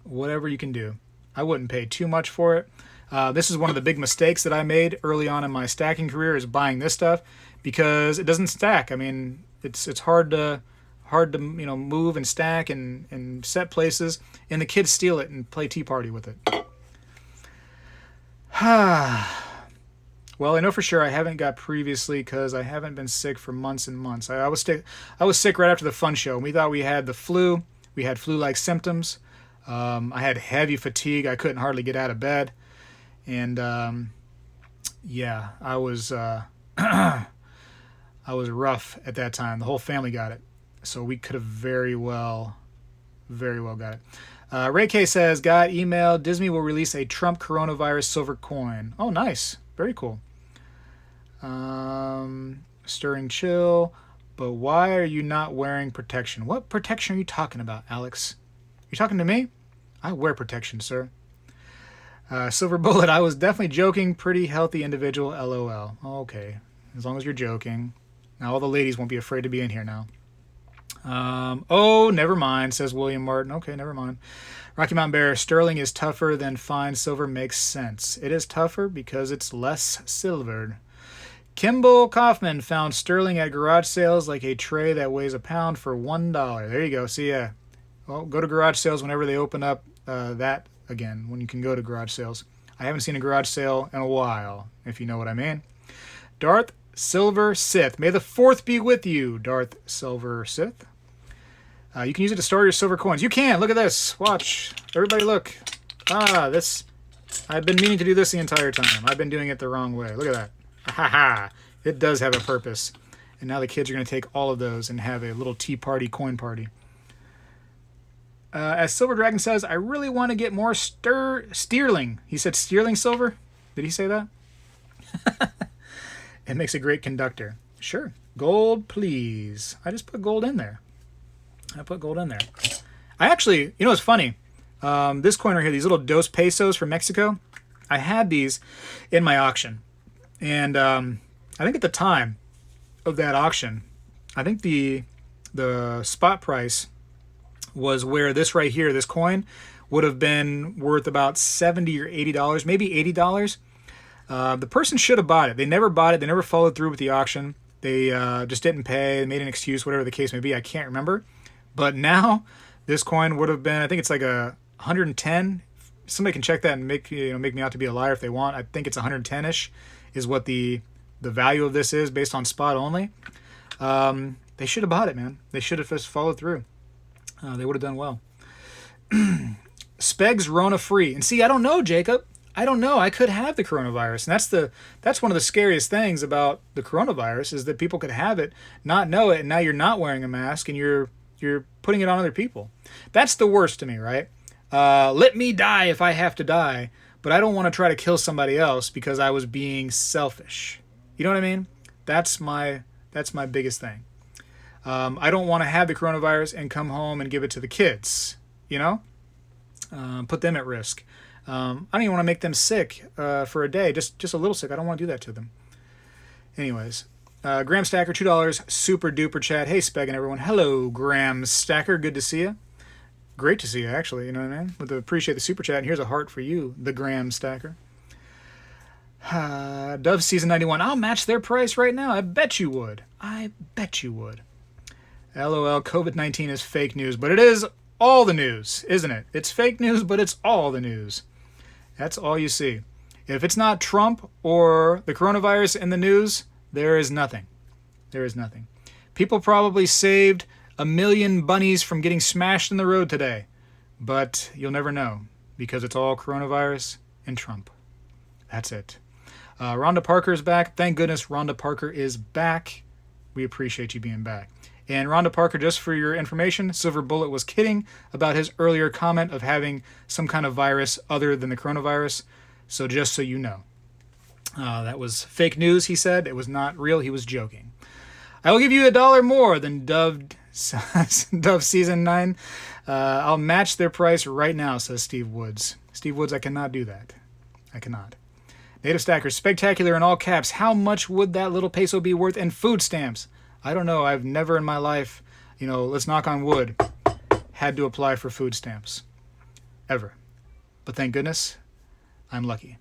Whatever you can do. I wouldn't pay too much for it. This is one of the big mistakes that I made early on in my stacking career, is buying this stuff, because it doesn't stack. I mean, it's hard to move and stack and set places, and the kids steal it and play Tea Party with it. Well, I know for sure I haven't got previously because I haven't been sick for months and months. I was sick right after the fun show. We thought we had the flu. We had flu-like symptoms. I had heavy fatigue. I couldn't hardly get out of bed. And, I was I was rough at that time. The whole family got it. So we could have very well got it. Ray K says, got email. Disney will release a Trump coronavirus silver coin. Oh, nice. Very cool. Stirring chill. But why are you not wearing protection? What protection are you talking about, Alex? You talking to me? I wear protection, sir. Silver Bullet, I was definitely joking. Pretty healthy individual, LOL. Okay. As long as you're joking. Now all the ladies won't be afraid to be in here now. Never mind, says William Martin. Okay, never mind. Rocky Mountain Bear, sterling is tougher than fine silver. Makes sense. It is tougher because it's less silvered. Kimball Kaufman found sterling at garage sales, like a tray that weighs a pound, for $1. There you go. See, yeah. Well, go to garage sales whenever they open up that again, when you can go to garage sales. I haven't seen a garage sale in a while, if you know what I mean. Darth Silver Sith. May the 4th be with you, Darth Silver Sith. You can use it to store your silver coins. You can. Look at this. Watch. Everybody look. This. I've been meaning to do this the entire time. I've been doing it the wrong way. Look at that. Ha ha. It does have a purpose. And now the kids are going to take all of those and have a little tea party, coin party. As Silver Dragon says, I really want to get more Steerling. He said Steerling silver? Did he say that? It makes a great conductor. Sure. Gold, please. I just put gold in there. I actually, you know what's funny? This coin right here, these little dos pesos from Mexico, I had these in my auction. And I think at the time of that auction, I think the spot price was where this right here, this coin, would have been worth about $70 or $80, maybe $80. The person should have bought it. They never bought it. They never followed through with the auction. They just didn't pay. They made an excuse, whatever the case may be. I can't remember. But now this coin would have been, I think it's like 110. Somebody can check that and make me out to be a liar if they want. I think it's 110-ish is what the value of this is based on spot only. They should have bought it, man. They should have just followed through. They would have done well. Spegs Rona free. And see, I don't know, Jacob. I don't know. I could have the coronavirus. And that's one of the scariest things about the coronavirus is that people could have it, not know it, and now you're not wearing a mask and you're putting it on other people. That's the worst to me, right? Let me die if I have to die, but I don't want to try to kill somebody else because I was being selfish. You know what I mean? That's my biggest thing. I don't want to have the coronavirus and come home and give it to the kids, you know? Put them at risk. I don't even want to make them sick for a day, just a little sick. I don't want to do that to them. Anyways, Graham Stacker, $2, super duper chat. Hey, Speg and everyone. Hello, Graham Stacker. Good to see you. Great to see you, actually. You know what I mean? Would appreciate the super chat. And here's a heart for you, the Graham Stacker. Dove Season 91. I'll match their price right now. I bet you would. LOL, COVID-19 is fake news, but it is all the news, isn't it? It's fake news, but it's all the news. That's all you see. If it's not Trump or the coronavirus in the news, there is nothing. There is nothing. People probably saved 1 million bunnies from getting smashed in the road today, but you'll never know because it's all coronavirus and Trump. That's it. Rhonda Parker is back. Thank goodness Rhonda Parker is back. We appreciate you being back. And Rhonda Parker, just for your information, Silver Bullet was kidding about his earlier comment of having some kind of virus other than the coronavirus. So just so you know. That was fake news, he said. It was not real. He was joking. I will give you $1 more than Dove Season 9. I'll match their price right now, says Steve Woods. Steve Woods, I cannot do that. I cannot. Native Stacker, Spectacular in all caps. How much would that little peso be worth in food stamps? I don't know. I've never in my life, let's knock on wood, had to apply for food stamps. Ever. But thank goodness, I'm lucky.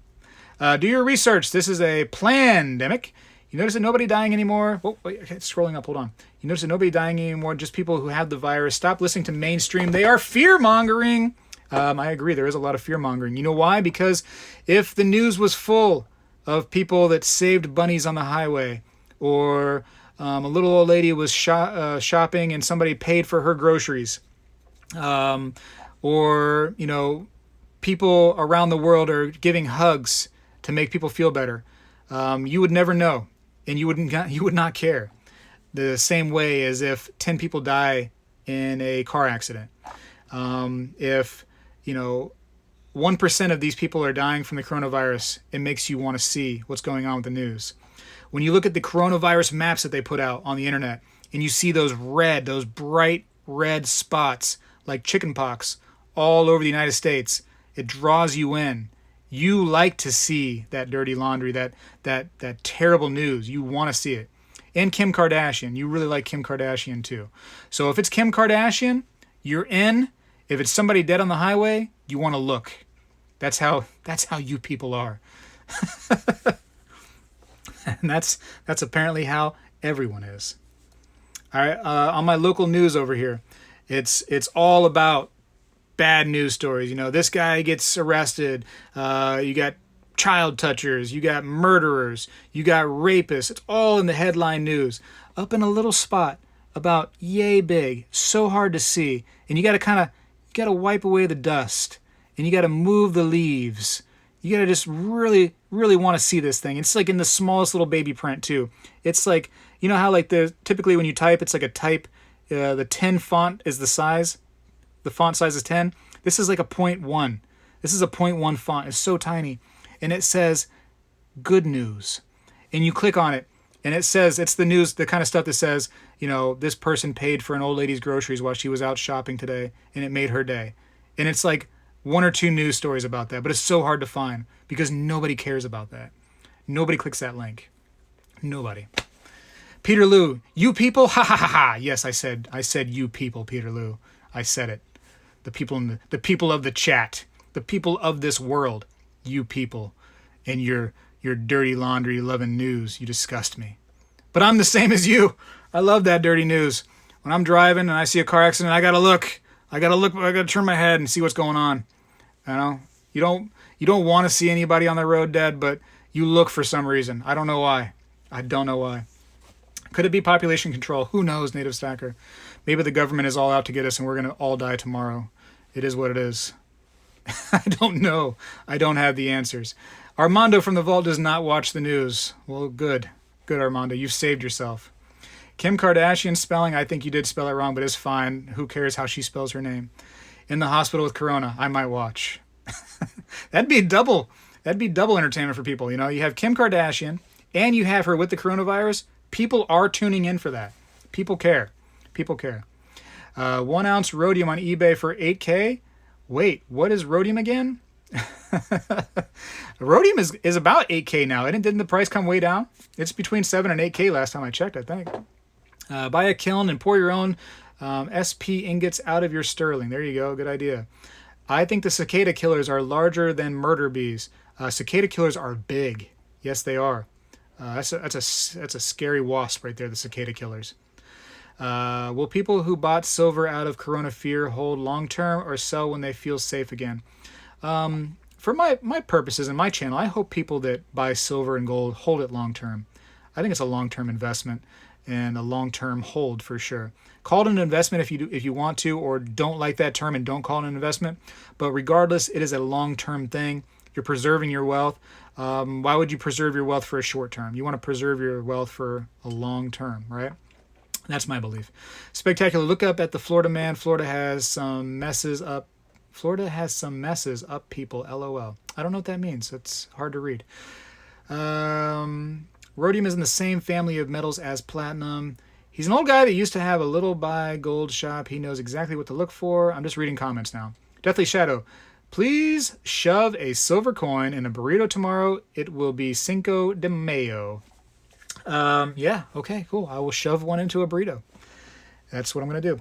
Do your research. This is a plandemic. You notice that nobody dying anymore. Oh, wait, okay, it's scrolling up. Hold on. You notice that nobody dying anymore, just people who have the virus. Stop listening to mainstream. They are fear-mongering. I agree. There is a lot of fear-mongering. You know why? Because if the news was full of people that saved bunnies on the highway, or a little old lady was shopping and somebody paid for her groceries, or people around the world are giving hugs to make people feel better, you would never know, and you would not care. The same way as if 10 people die in a car accident. If 1% of these people are dying from the coronavirus, it makes you want to see what's going on with the news. When you look at the coronavirus maps that they put out on the internet, and you see those bright red spots like chickenpox all over the United States, it draws you in. You like to see that dirty laundry, that terrible news. You want to see it. And Kim Kardashian. You really like Kim Kardashian too. So if it's Kim Kardashian, you're in. If it's somebody dead on the highway, you want to look. That's how you people are. And that's apparently how everyone is. All right, on my local news over here, it's all about bad news stories. This guy gets arrested. You got child touchers. You got murderers. You got rapists. It's all in the headline news. Up in a little spot about yay big, so hard to see, and you got to wipe away the dust, and you got to move the leaves. You got to just really, really want to see this thing. It's like in the smallest little baby print too. It's like You know how like typically when you type, it's like a type, the 10 font is the size. The font size is 10. This is like a 0.1. This is a 0.1 font. It's so tiny. And it says good news. And you click on it and it says, it's the news, the kind of stuff that says, you know, this person paid for an old lady's groceries while she was out shopping today and it made her day. And it's like one or two news stories about that, but it's so hard to find because nobody cares about that. Nobody clicks that link. Nobody. Peter Lou, you people, ha ha ha ha. Yes, I said you people, Peter Lou. I said it. The people the people of the chat, the people of this world, you people, and your dirty laundry loving news. You disgust me. But I'm the same as you. I love that dirty news. When I'm driving and I see a car accident, I gotta look. I gotta turn my head and see what's going on. You know, you don't want to see anybody on the road dead, but you look for some reason. I don't know why. I don't know why. Could it be population control? Who knows, Native Stacker? Maybe the government is all out to get us and we're going to all die tomorrow. It is what it is. I don't know. I don't have the answers. Armando from the Vault does not watch the news. Well, good. Good, Armando. You've saved yourself. Kim Kardashian spelling, I think you did spell it wrong, but it's fine. Who cares how she spells her name? In the hospital with corona, I might watch. That'd be double entertainment for people. You know, you have Kim Kardashian and you have her with the coronavirus. People are tuning in for that. People care. People care. 1 ounce rhodium on eBay for $8K. Wait, what is rhodium again? Rhodium is about $8K now. Didn't the price come way down? It's between $7 and $8K last time I checked, I think. Buy a kiln and pour your own SP ingots out of your sterling. There you go. Good idea. I think the cicada killers are larger than murder bees. Cicada killers are big. Yes, they are. That's a scary wasp right there, the cicada killers. Will people who bought silver out of corona fear hold long term or sell when they feel safe again? For my purposes and my channel, I hope people that buy silver and gold hold it long term. I think it's a long term investment and a long term hold for sure. Call it an investment if you want to, or don't like that term and don't call it an investment. But regardless, it is a long term thing. You're preserving your wealth. Why would you preserve your wealth for a short term? You want to preserve your wealth for a long term, right? That's my belief. Spectacular. Look up at the Florida man. Florida has some messes up. Florida has some messes up, people. LOL. I don't know what that means. It's hard to read. Rhodium is in the same family of metals as platinum. He's an old guy that used to have a little buy gold shop. He knows exactly what to look for. I'm just reading comments now. Deathly Shadow. Please shove a silver coin in a burrito tomorrow. It will be Cinco de Mayo. Yeah, okay, cool. I will shove one into a burrito. That's what I'm going to do.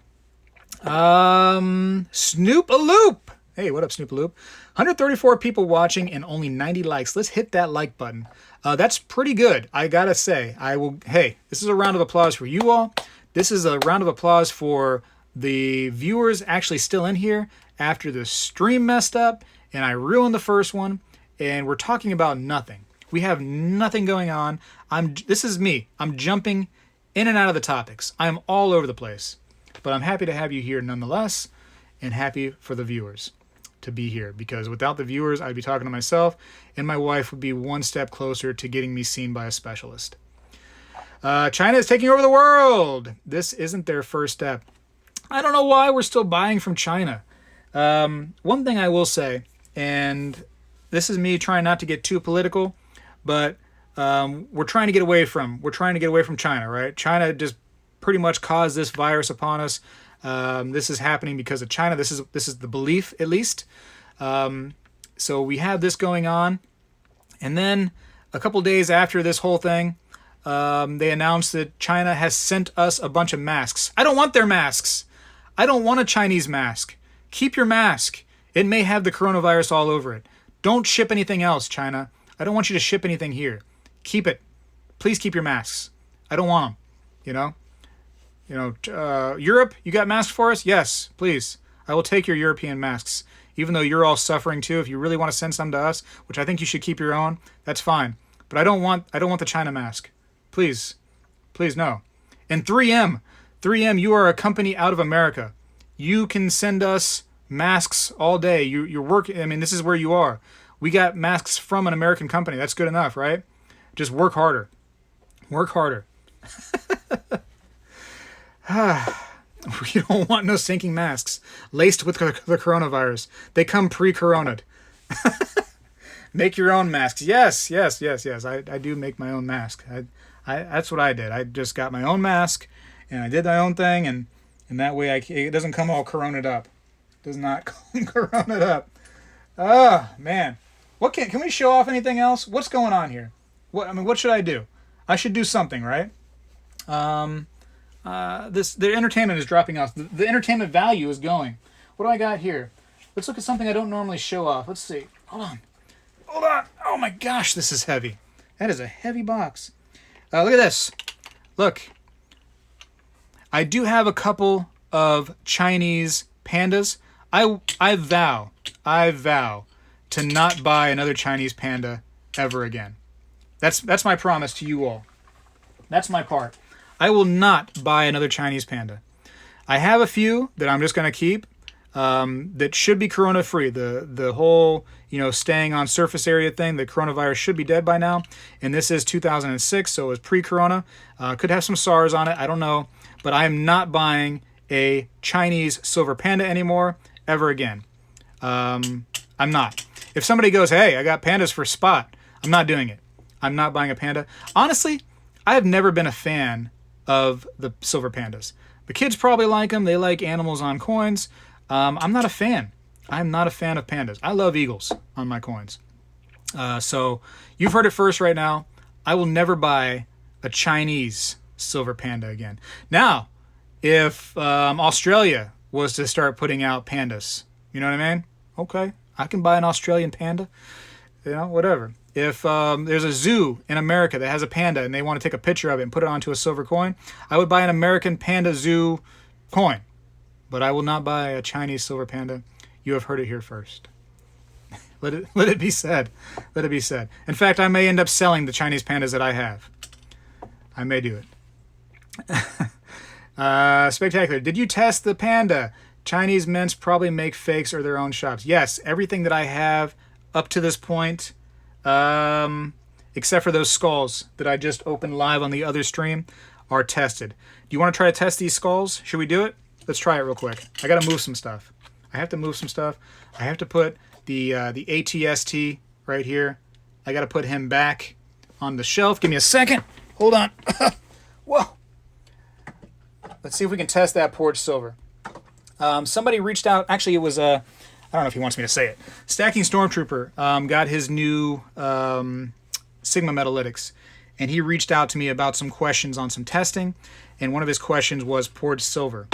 Snoop-a-loop. Hey, what up, Snoop-a-loop? 134 people watching and only 90 likes. Let's hit that like button. That's pretty good, I got to say. Hey, this is a round of applause for you all. This is a round of applause for the viewers actually still in here after the stream messed up and I ruined the first one and we're talking about nothing. We have nothing going on. This is me. I'm jumping in and out of the topics. I'm all over the place. But I'm happy to have you here nonetheless and happy for the viewers to be here because without the viewers, I'd be talking to myself and my wife would be one step closer to getting me seen by a specialist. China is taking over the world. This isn't their first step. I don't know why we're still buying from China. One thing I will say, and this is me trying not to get too political, but we're trying to get away from China, right? China just pretty much caused this virus upon us. This is happening because of China. This is the belief, at least. So we have this going on, and then a couple days after this whole thing, they announced that China has sent us a bunch of masks. I don't want their masks. I don't want a Chinese mask. Keep your mask. It may have the coronavirus all over it. Don't ship anything else, China. I don't want you to ship anything here. Keep it. Please keep your masks. I don't want them, Europe, you got masks for us? Yes, please. I will take your European masks. Even though you're all suffering too, if you really want to send some to us, which I think you should keep your own, that's fine. But I don't want the China mask. Please. Please, no. And 3M, you are a company out of America. You can send us masks all day. You're working, this is where you are. We got masks from an American company. That's good enough, right? Just work harder. Work harder. You don't want no sinking masks laced with the coronavirus. They come pre-corona'd. Make your own masks. Yes. I do make my own mask. That's what I did. I just got my own mask, and I did my own thing, and that way it doesn't come all corona'd up. It does not come corona'd up. Oh, man. What can we show off anything else? What's going on here? What should I do? I should do something, right? The entertainment is dropping off. The entertainment value is going. What do I got here? Let's look at something I don't normally show off. Let's see. Hold on. Oh my gosh, this is heavy. That is a heavy box. Look at this. Look. I do have a couple of Chinese pandas. I vow to not buy another Chinese panda ever again. That's my promise to you all. That's my part. I will not buy another Chinese panda. I have a few that I'm just going to keep that should be corona free. The whole, staying on surface area thing, the coronavirus should be dead by now. And this is 2006, so it was pre-corona. Could have some SARS on it, I don't know. But I am not buying a Chinese silver panda anymore, ever again. I'm not. If somebody goes, hey, I got pandas for spot, I'm not doing it. I'm not buying a panda. Honestly, I have never been a fan of the silver pandas. The kids probably like them. They like animals on coins. I'm not a fan. I'm not a fan of pandas. I love eagles on my coins. So you've heard it first right now. I will never buy a Chinese silver panda again. Now, if Australia was to start putting out pandas, you know what I mean? Okay, I can buy an Australian panda. Whatever. If there's a zoo in America that has a panda and they want to take a picture of it and put it onto a silver coin, I would buy an American Panda Zoo coin. But I will not buy a Chinese silver panda. You have heard it here first. Let it be said. Let it be said. In fact, I may end up selling the Chinese pandas that I have. I may do it. Spectacular. Did you test the panda? Chinese mints probably make fakes or their own shops. Yes, everything that I have up to this point, except for those skulls that I just opened live on the other stream, are tested. Do you want to try to test these skulls? Should we do it? Let's try it real quick. I got to move some stuff. I have to move some stuff. I have to put the ATST right here. I got to put him back on the shelf. Give me a second. Hold on. Whoa. Let's see if we can test that poured silver. Somebody reached out. Actually, it was I don't know if he wants me to say it. Stacking Stormtrooper got his new Sigma Metalytics, and he reached out to me about some questions on some testing, and one of his questions was poured silver.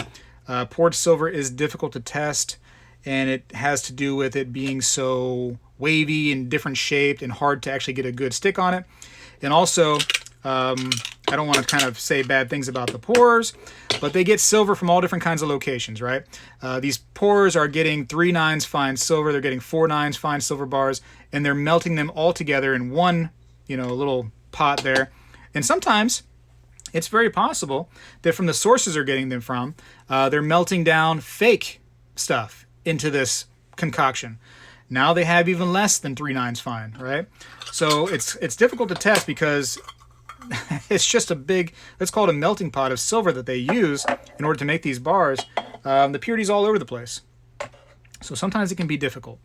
Poured silver is difficult to test, and it has to do with it being so wavy and different shaped and hard to actually get a good stick on it. And also, I don't want to kind of say bad things about the pourers, but they get silver from all different kinds of locations, right? These pourers are getting 3 nines fine silver, they're getting 4 nines fine silver bars, and they're melting them all together in one, little pot there. And sometimes it's very possible that from the sources they're getting them from, they're melting down fake stuff into this concoction. Now they have even less than 3 nines fine, right? So it's difficult to test because it's just a big, let's call it a melting pot of silver that they use in order to make these bars. The purity's all over the place. So sometimes it can be difficult.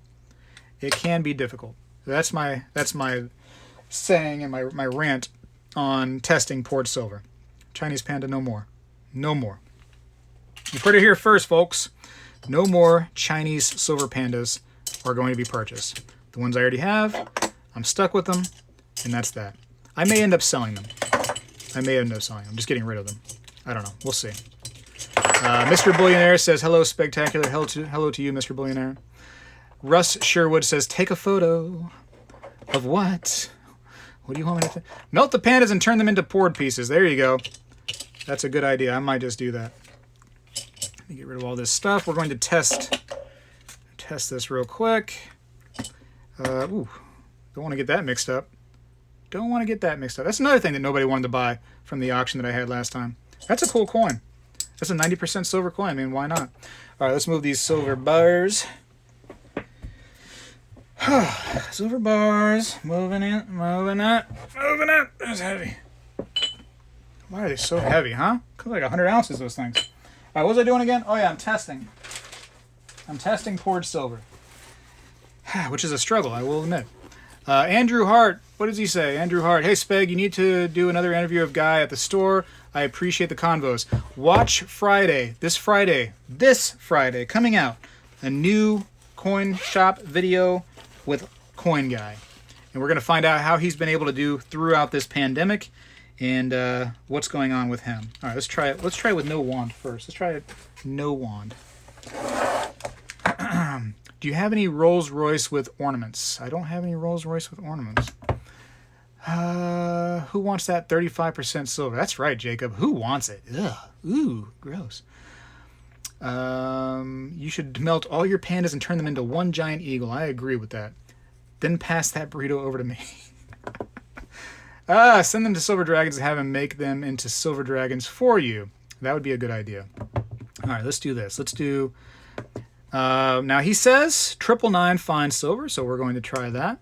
It can be difficult. That's my saying and my rant on testing poured silver. Chinese panda, no more. No more. You've heard it here first, folks. No more Chinese silver pandas are going to be purchased. The ones I already have, I'm stuck with them, and that's that. I may end up selling them. I'm just getting rid of them. I don't know. We'll see. Mr. Billionaire says, hello, Spectacular. Hello to you, Mr. Billionaire. Russ Sherwood says, take a photo. Of what? What do you want me to melt the pandas and turn them into poured pieces. There you go. That's a good idea. I might just do that. Let me get rid of all this stuff. We're going to test this real quick. Don't want to get that mixed up. That's another thing that nobody wanted to buy from the auction that I had last time. That's a cool coin. That's a 90% silver coin. I mean, why not? All right, let's move these silver bars. Silver bars. Moving it. That's heavy. Why are they so heavy, huh? Comes like 100 ounces, those things. All right, what was I doing again? Oh, yeah, I'm testing. I'm testing poured silver. Which is a struggle, I will admit. Andrew Hart, what does he say? Andrew Hart, hey, Speg, you need to do another interview of Guy at the store. I appreciate the convos. Watch Friday, this Friday, coming out, a new coin shop video with Coin Guy. And we're going to find out how he's been able to do throughout this pandemic and what's going on with him. All right, let's try it. Let's try it with no wand first. Let's try it no wand. Do you have any Rolls Royce with ornaments? I don't have any Rolls Royce with ornaments. Who wants that 35% silver? That's right, Jacob. Who wants it? Ugh. Ooh, gross. You should melt all your pandas and turn them into one giant eagle. I agree with that. Then pass that burrito over to me. Send them to Silver Dragons and have them make them into Silver Dragons for you. That would be a good idea. All right, let's do this. Let's do... now he says 999 fine silver, so we're going to try that.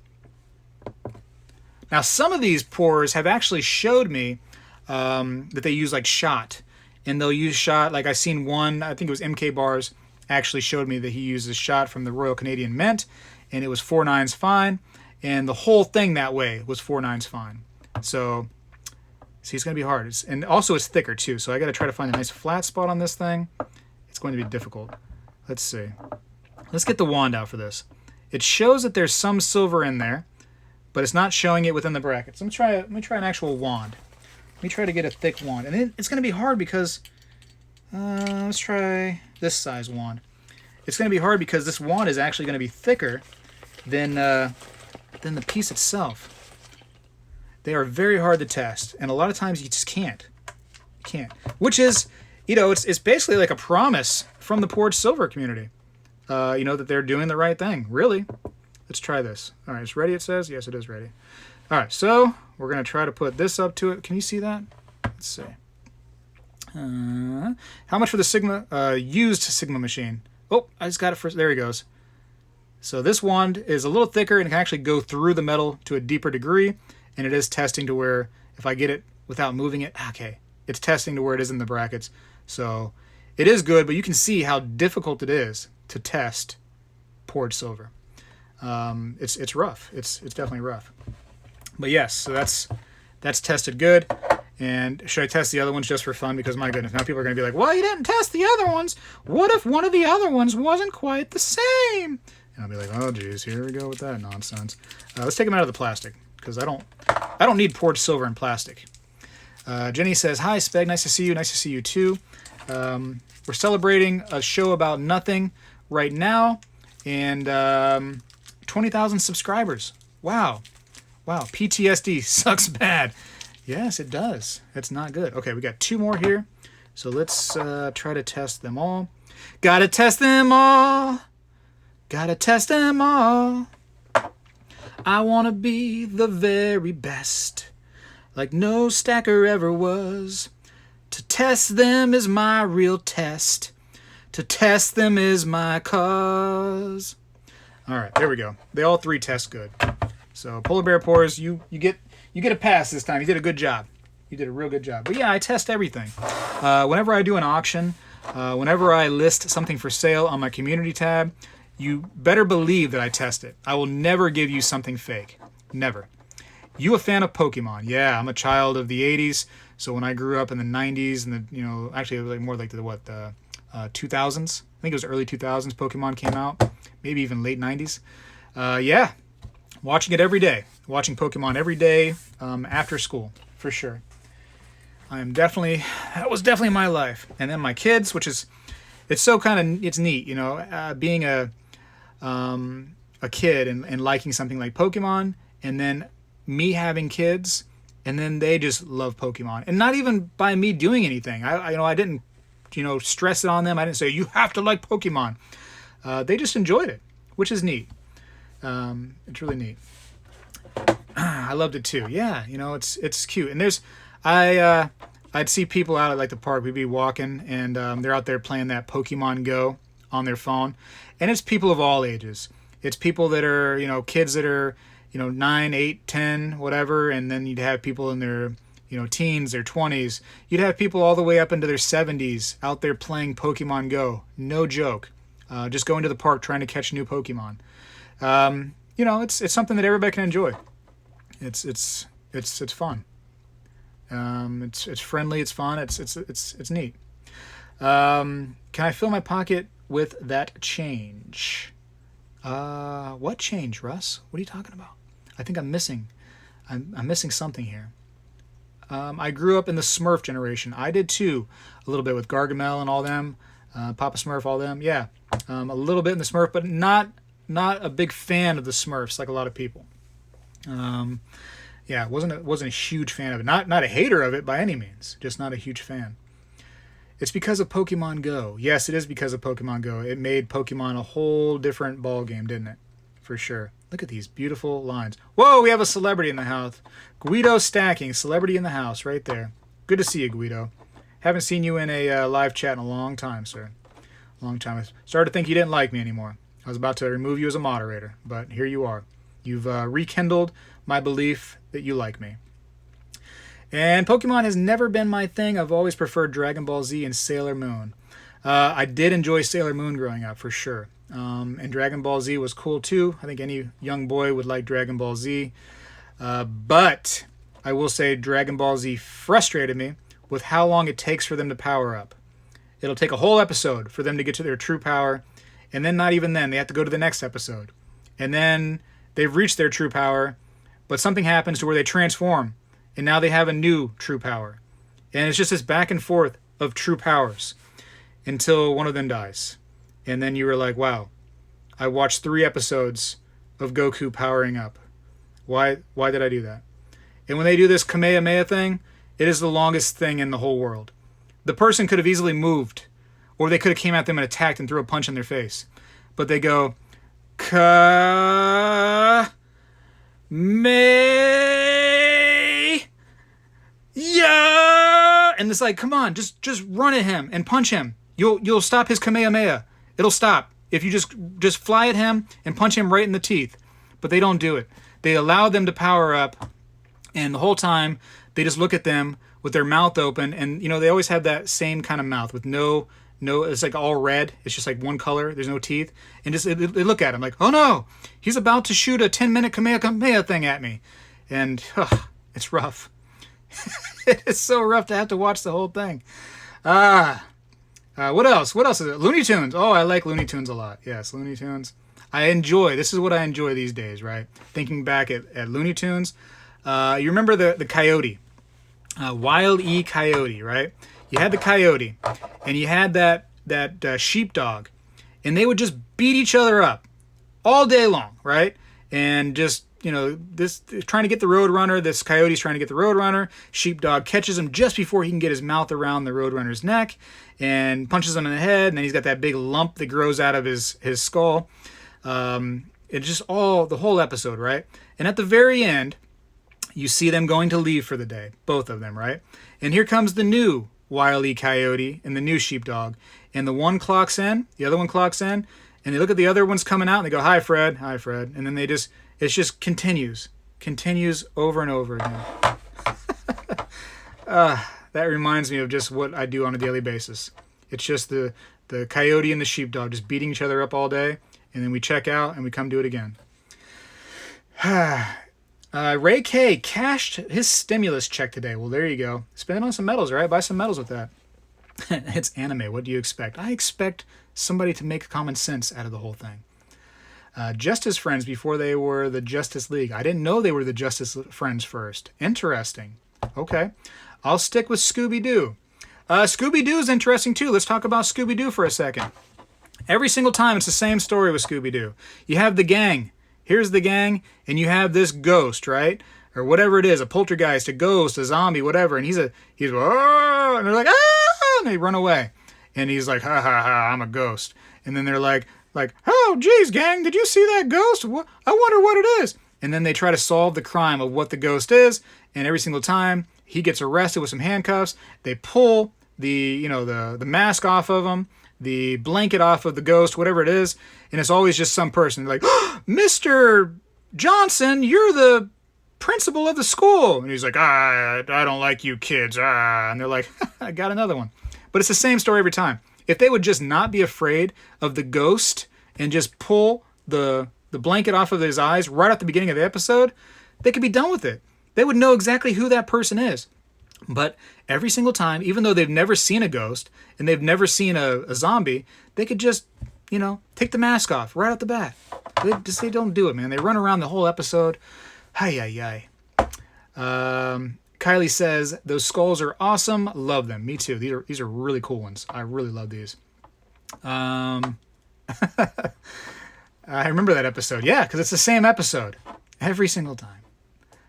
Now some of these pours have actually showed me that they use like shot, and they'll use shot. Like I seen one, I think it was MK Bars, actually showed me that he uses shot from the Royal Canadian Mint, and it was 4.9s fine, and the whole thing that way was 4.9s fine. So see, it's going to be hard, and also it's thicker too. So I got to try to find a nice flat spot on this thing. It's going to be difficult. Let's see. Let's get the wand out for this. It shows that there's some silver in there, but it's not showing it within the brackets. Let me try an actual wand. Let me try to get a thick wand. And it's going to be hard because... let's try this size wand. It's going to be hard because this wand is actually going to be thicker than the piece itself. They are very hard to test, and a lot of times you just can't. You can't. Which is... You know, it's basically like a promise from the poured silver community. You know, that they're doing the right thing. Really. Let's try this. All right, it's ready, it says? Yes, it is ready. All right, so we're going to try to put this up to it. Can you see that? Let's see. How much for the Sigma used Sigma machine? Oh, I just got it first. There he goes. So this wand is a little thicker and can actually go through the metal to a deeper degree. And it is testing to where if I get it without moving it, okay, it's testing to where it is in the brackets. So it is good, but you can see how difficult it is to test poured silver. It's rough. It's definitely rough. But yes, so that's tested good. And should I test the other ones just for fun? Because my goodness, now people are going to be like, well, you didn't test the other ones. What if one of the other ones wasn't quite the same? And I'll be like, oh geez, here we go with that nonsense. Let's take them out of the plastic because I don't need poured silver in plastic. Jenny says, hi, Speg. Nice to see you. Nice to see you, too. We're celebrating a show about nothing right now. And 20,000 subscribers. Wow. Wow. PTSD sucks bad. Yes, it does. It's not good. Okay, we got 2 more here. So let's try to test them all. Gotta test them all. Gotta test them all. I want to be the very best. Like no stacker ever was. To test them is my real test. To test them is my cause. All right, there we go. They all 3 test good. So Polar Bear Pours, you get a pass this time. You did a good job. You did a real good job. But yeah, I test everything. Whenever I do an auction, whenever I list something for sale on my community tab, you better believe that I test it. I will never give you something fake. Never. You a fan of Pokemon? Yeah, I'm a child of the 80s. So when I grew up in the 90s and actually it was like more like the 2000s. I think it was early 2000s Pokemon came out. Maybe even late 90s. Yeah, watching it every day. Watching Pokemon every day after school, for sure. That was definitely my life. And then my kids, which is, it's neat, being a kid and liking something like Pokemon, and then me having kids, and then they just love Pokemon, and not even by me doing anything. I didn't, stress it on them. I didn't say you have to like Pokemon. They just enjoyed it, which is neat. It's really neat. I loved it too. Yeah, it's cute. And I'd see people out at like the park. We'd be walking, and they're out there playing that Pokemon Go on their phone, and it's people of all ages. It's people that are, kids that are, 9, 8, 10, whatever, and then you'd have people in their, teens, their 20s. You'd have people all the way up into their 70s out there playing Pokemon Go. No joke. Just going to the park trying to catch new Pokemon. It's something that everybody can enjoy. It's fun. It's friendly. It's fun. It's neat. Can I fill my pocket with that change? What change, Russ? What are you talking about? I think I'm missing something here. I grew up in the Smurf generation. I did too, a little bit with Gargamel and all them, Papa Smurf, all them. Yeah, a little bit in the Smurf, but not a big fan of the Smurfs like a lot of people. Wasn't a huge fan of it. Not a hater of it by any means, just not a huge fan. It's because of Pokemon Go. Yes, it is because of Pokemon Go. It made Pokemon a whole different ball game, didn't it? For sure. Look at these beautiful lines. Whoa, we have a celebrity in the house. Guido Stacking, celebrity in the house, right there. Good to see you, Guido. Haven't seen you in a live chat in a long time, sir. Long time. I started to think you didn't like me anymore. I was about to remove you as a moderator, but here you are. You've rekindled my belief that you like me. And Pokemon has never been my thing. I've always preferred Dragon Ball Z and Sailor Moon. I did enjoy Sailor Moon growing up, for sure. And Dragon Ball Z was cool, too. I think any young boy would like Dragon Ball Z. But I will say Dragon Ball Z frustrated me with how long it takes for them to power up. It'll take a whole episode for them to get to their true power. And then not even then. They have to go to the next episode. And then they've reached their true power. But something happens to where they transform. And now they have a new true power. And it's just this back and forth of true powers until one of them dies. And then you were like, wow, I watched 3 episodes of Goku powering up. Why did I do that? And when they do this Kamehameha thing, it is the longest thing in the whole world. The person could have easily moved, or they could have came at them and attacked and threw a punch in their face. But they go, yeah, and it's like, come on, just run at him and punch him. You'll stop his Kamehameha. It'll stop if you just fly at him and punch him right in the teeth. But they don't do it. They allow them to power up, and the whole time they just look at them with their mouth open, and they always have that same kind of mouth with no. It's like all red. It's just like one color. There's no teeth, and just they look at him like, oh no, he's about to shoot a 10-minute Kamehameha thing at me, and it's rough. It's so rough to have to watch the whole thing. What else? What else is it? Looney Tunes. Oh, I like Looney Tunes a lot. Yes, Looney Tunes. This is what I enjoy these days, right? Thinking back at Looney Tunes. You remember the coyote. Wile E. Coyote, right? You had the coyote, and you had that sheepdog, and they would just beat each other up all day long, right? And just, this trying to get the Roadrunner. This coyote's trying to get the Roadrunner. Sheepdog catches him just before he can get his mouth around the Roadrunner's neck and punches him in the head, and then he's got that big lump that grows out of his skull. It's just the whole episode, right? And at the very end, you see them going to leave for the day, both of them, right? And here comes the new Wile E. Coyote and the new sheepdog, and the one clocks in, the other one clocks in, and they look at the other ones coming out, and they go, hi, Fred, and then it just continues over and over again. That reminds me of just what I do on a daily basis. It's just the coyote and the sheepdog just beating each other up all day, and then we check out and we come do it again. Ray K cashed his stimulus check today. Well, there you go. Spend it on some medals, right? Buy some medals with that. It's anime. What do you expect? I expect somebody to make common sense out of the whole thing. Justice Friends before they were the Justice League. I didn't know they were the Justice Friends first. Interesting. Okay. I'll stick with Scooby-Doo. Scooby-Doo is interesting too. Let's talk about Scooby-Doo for a second. Every single time it's the same story with Scooby-Doo. You have the gang. Here's the gang, and you have this ghost, right? Or whatever it is, a poltergeist, a ghost, a zombie, whatever. And he's oh, and they're like, ah, and they run away. And he's like, ha ha ha, I'm a ghost. And then they're like, oh, geez, gang, did you see that ghost? I wonder what it is. And then they try to solve the crime of what the ghost is. And every single time he gets arrested with some handcuffs, they pull the mask off of him, the blanket off of the ghost, whatever it is, and it's always just some person. They're like, oh, Mr. Johnson, you're the principal of the school. And he's like, I don't like you kids. And they're like, I got another one. But it's the same story every time. If they would just not be afraid of the ghost and just pull the blanket off of his eyes right at the beginning of the episode, they could be done with it. They would know exactly who that person is. But every single time, even though they've never seen a ghost and they've never seen a zombie, they could just, take the mask off right out the bat. They don't do it, man. They run around the whole episode. Hi. Kylie says, those skulls are awesome. Love them. Me too. These are really cool ones. I really love these. I remember that episode. Yeah, because it's the same episode every single time.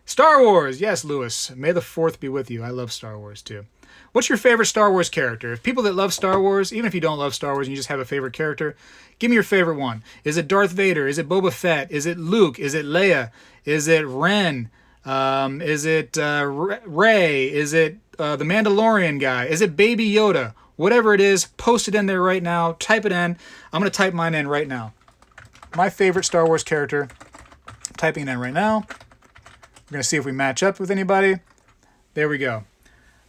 Star Wars. Yes, Lewis. May the 4th be with you. I love Star Wars too. What's your favorite Star Wars character? If people that love Star Wars, even if you don't love Star Wars and you just have a favorite character, give me your favorite one. Is it Darth Vader? Is it Boba Fett? Is it Luke? Is it Leia? Is it Ren? Is it Rey? Is it the Mandalorian guy? Is it Baby Yoda? Whatever it is, post it in there right now. Type it in. I'm going to type mine in right now. My favorite Star Wars character. Typing it in right now. We're going to see if we match up with anybody. There we go.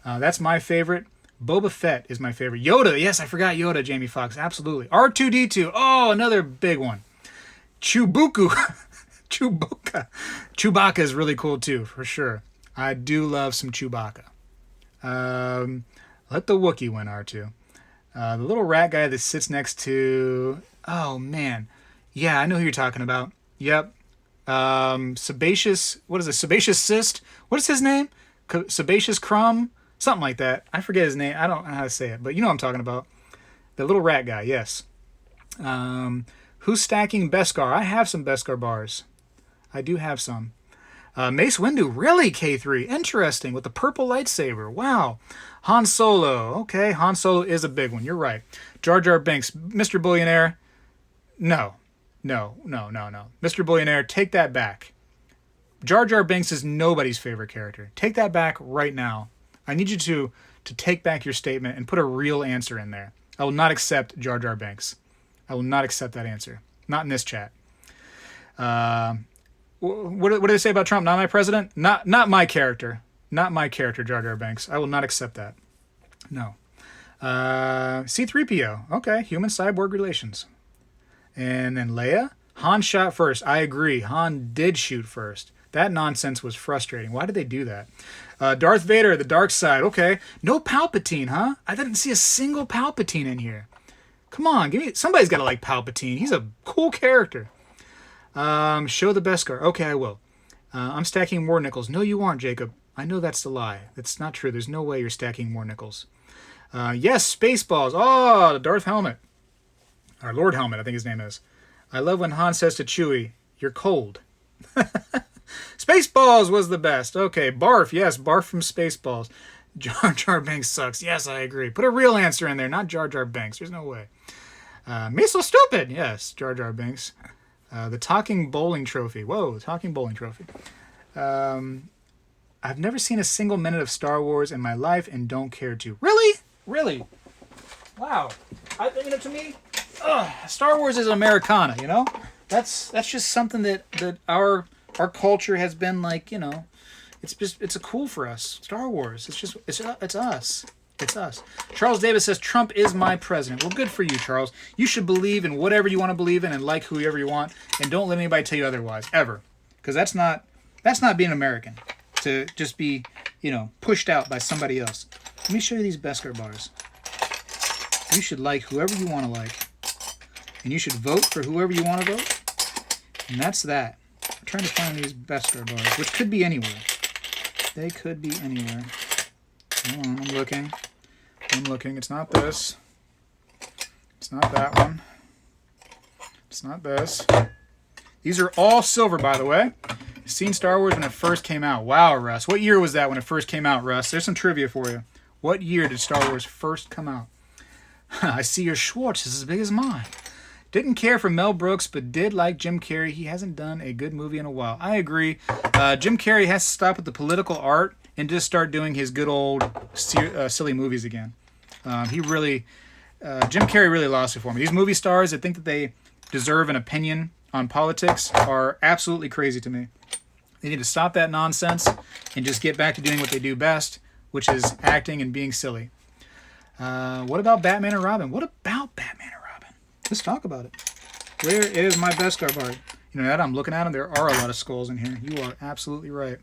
That's my favorite. Boba Fett is my favorite. Yoda. Yes, I forgot Yoda, Jamie Foxx. Absolutely. R2-D2. Oh, another big one. Chewbacca. Chewbacca is really cool too, for sure. I do love some Chewbacca. Let the Wookiee win, R2. The little rat guy that sits next to... Oh, man. Yeah, I know who you're talking about. Yep. Sebaceous... What is it? Sebaceous Cyst? What is his name? Sebaceous Crumb? Something like that. I forget his name. I don't know how to say it, but you know what I'm talking about. The little rat guy, yes. Who's stacking Beskar? I have some Beskar bars. I do have some. Mace Windu, really, K3? Interesting, with the purple lightsaber. Wow. Han Solo. Okay, Han Solo is a big one. You're right. Jar Jar Binks. Mr. Billionaire. No. Mr. Billionaire, take that back. Jar Jar Binks is nobody's favorite character. Take that back right now. I need you to take back your statement and put a real answer in there. I will not accept Jar Jar Binks. I will not accept that answer. Not in this chat. What do they say about Trump? Not my president? Not my character. Not my character, Jar Jar Binks. I will not accept that. No. C-3PO. Okay, human-cyborg relations. And then Leia. Han shot first. I agree. Han did shoot first. That nonsense was frustrating. Why did they do that? Darth Vader, the dark side. Okay. No Palpatine, huh? I didn't see a single Palpatine in here. Come on, somebody's got to like Palpatine. He's a cool character. Show the Beskar. Okay, I will. I'm stacking more nickels. No, you aren't, Jacob. I know that's the lie. That's not true. There's no way you're stacking more nickels. Yes, Spaceballs. Oh, the Darth Helmet. Or Lord Helmet, I think his name is. I love when Han says to Chewie, "You're cold." Spaceballs was the best. Okay, Barf. Yes, Barf from Spaceballs. Jar Jar Binks sucks. Yes, I agree. Put a real answer in there, not Jar Jar Binks. There's no way. Me so stupid. Yes, Jar Jar Binks. The talking bowling trophy. Whoa, the talking bowling trophy. I've never seen a single minute of Star Wars in my life and don't care to. Really? Really? Wow. To me, Star Wars is Americana, you know? That's just something that our culture has been like, you know, it's a cool for us. Star Wars. It's us. It's us. Charles Davis says, Trump is my president. Well, good for you, Charles. You should believe in whatever you want to believe in and like whoever you want, and don't let anybody tell you otherwise, ever. Because that's not being American, to just be, you know, pushed out by somebody else. Let me show you these Beskar bars. You should like whoever you want to like, and you should vote for whoever you want to vote, and that's that. I'm trying to find these Beskar bars, which could be anywhere. They could be anywhere. Hold on, I'm looking. It's not this. It's not that one. It's not this. These are all silver, by the way. Seen Star Wars when it first came out. Wow, Russ. What year was that when it first came out, Russ? There's some trivia for you. What year did Star Wars first come out? I see your Schwartz is as big as mine. Didn't care for Mel Brooks, but did like Jim Carrey. He hasn't done a good movie in a while. I agree. Jim Carrey has to stop with the political art and just start doing his good old silly movies again. Jim Carrey really lost it for me. These movie stars that think that they deserve an opinion on politics are absolutely crazy to me. They need to stop that nonsense and just get back to doing what they do best, which is acting and being silly. What about Batman and Robin? What about Batman and Robin? Let's talk about it. Where is my Beskar bar? You know that I'm looking at them. There are a lot of skulls in here. You are absolutely right.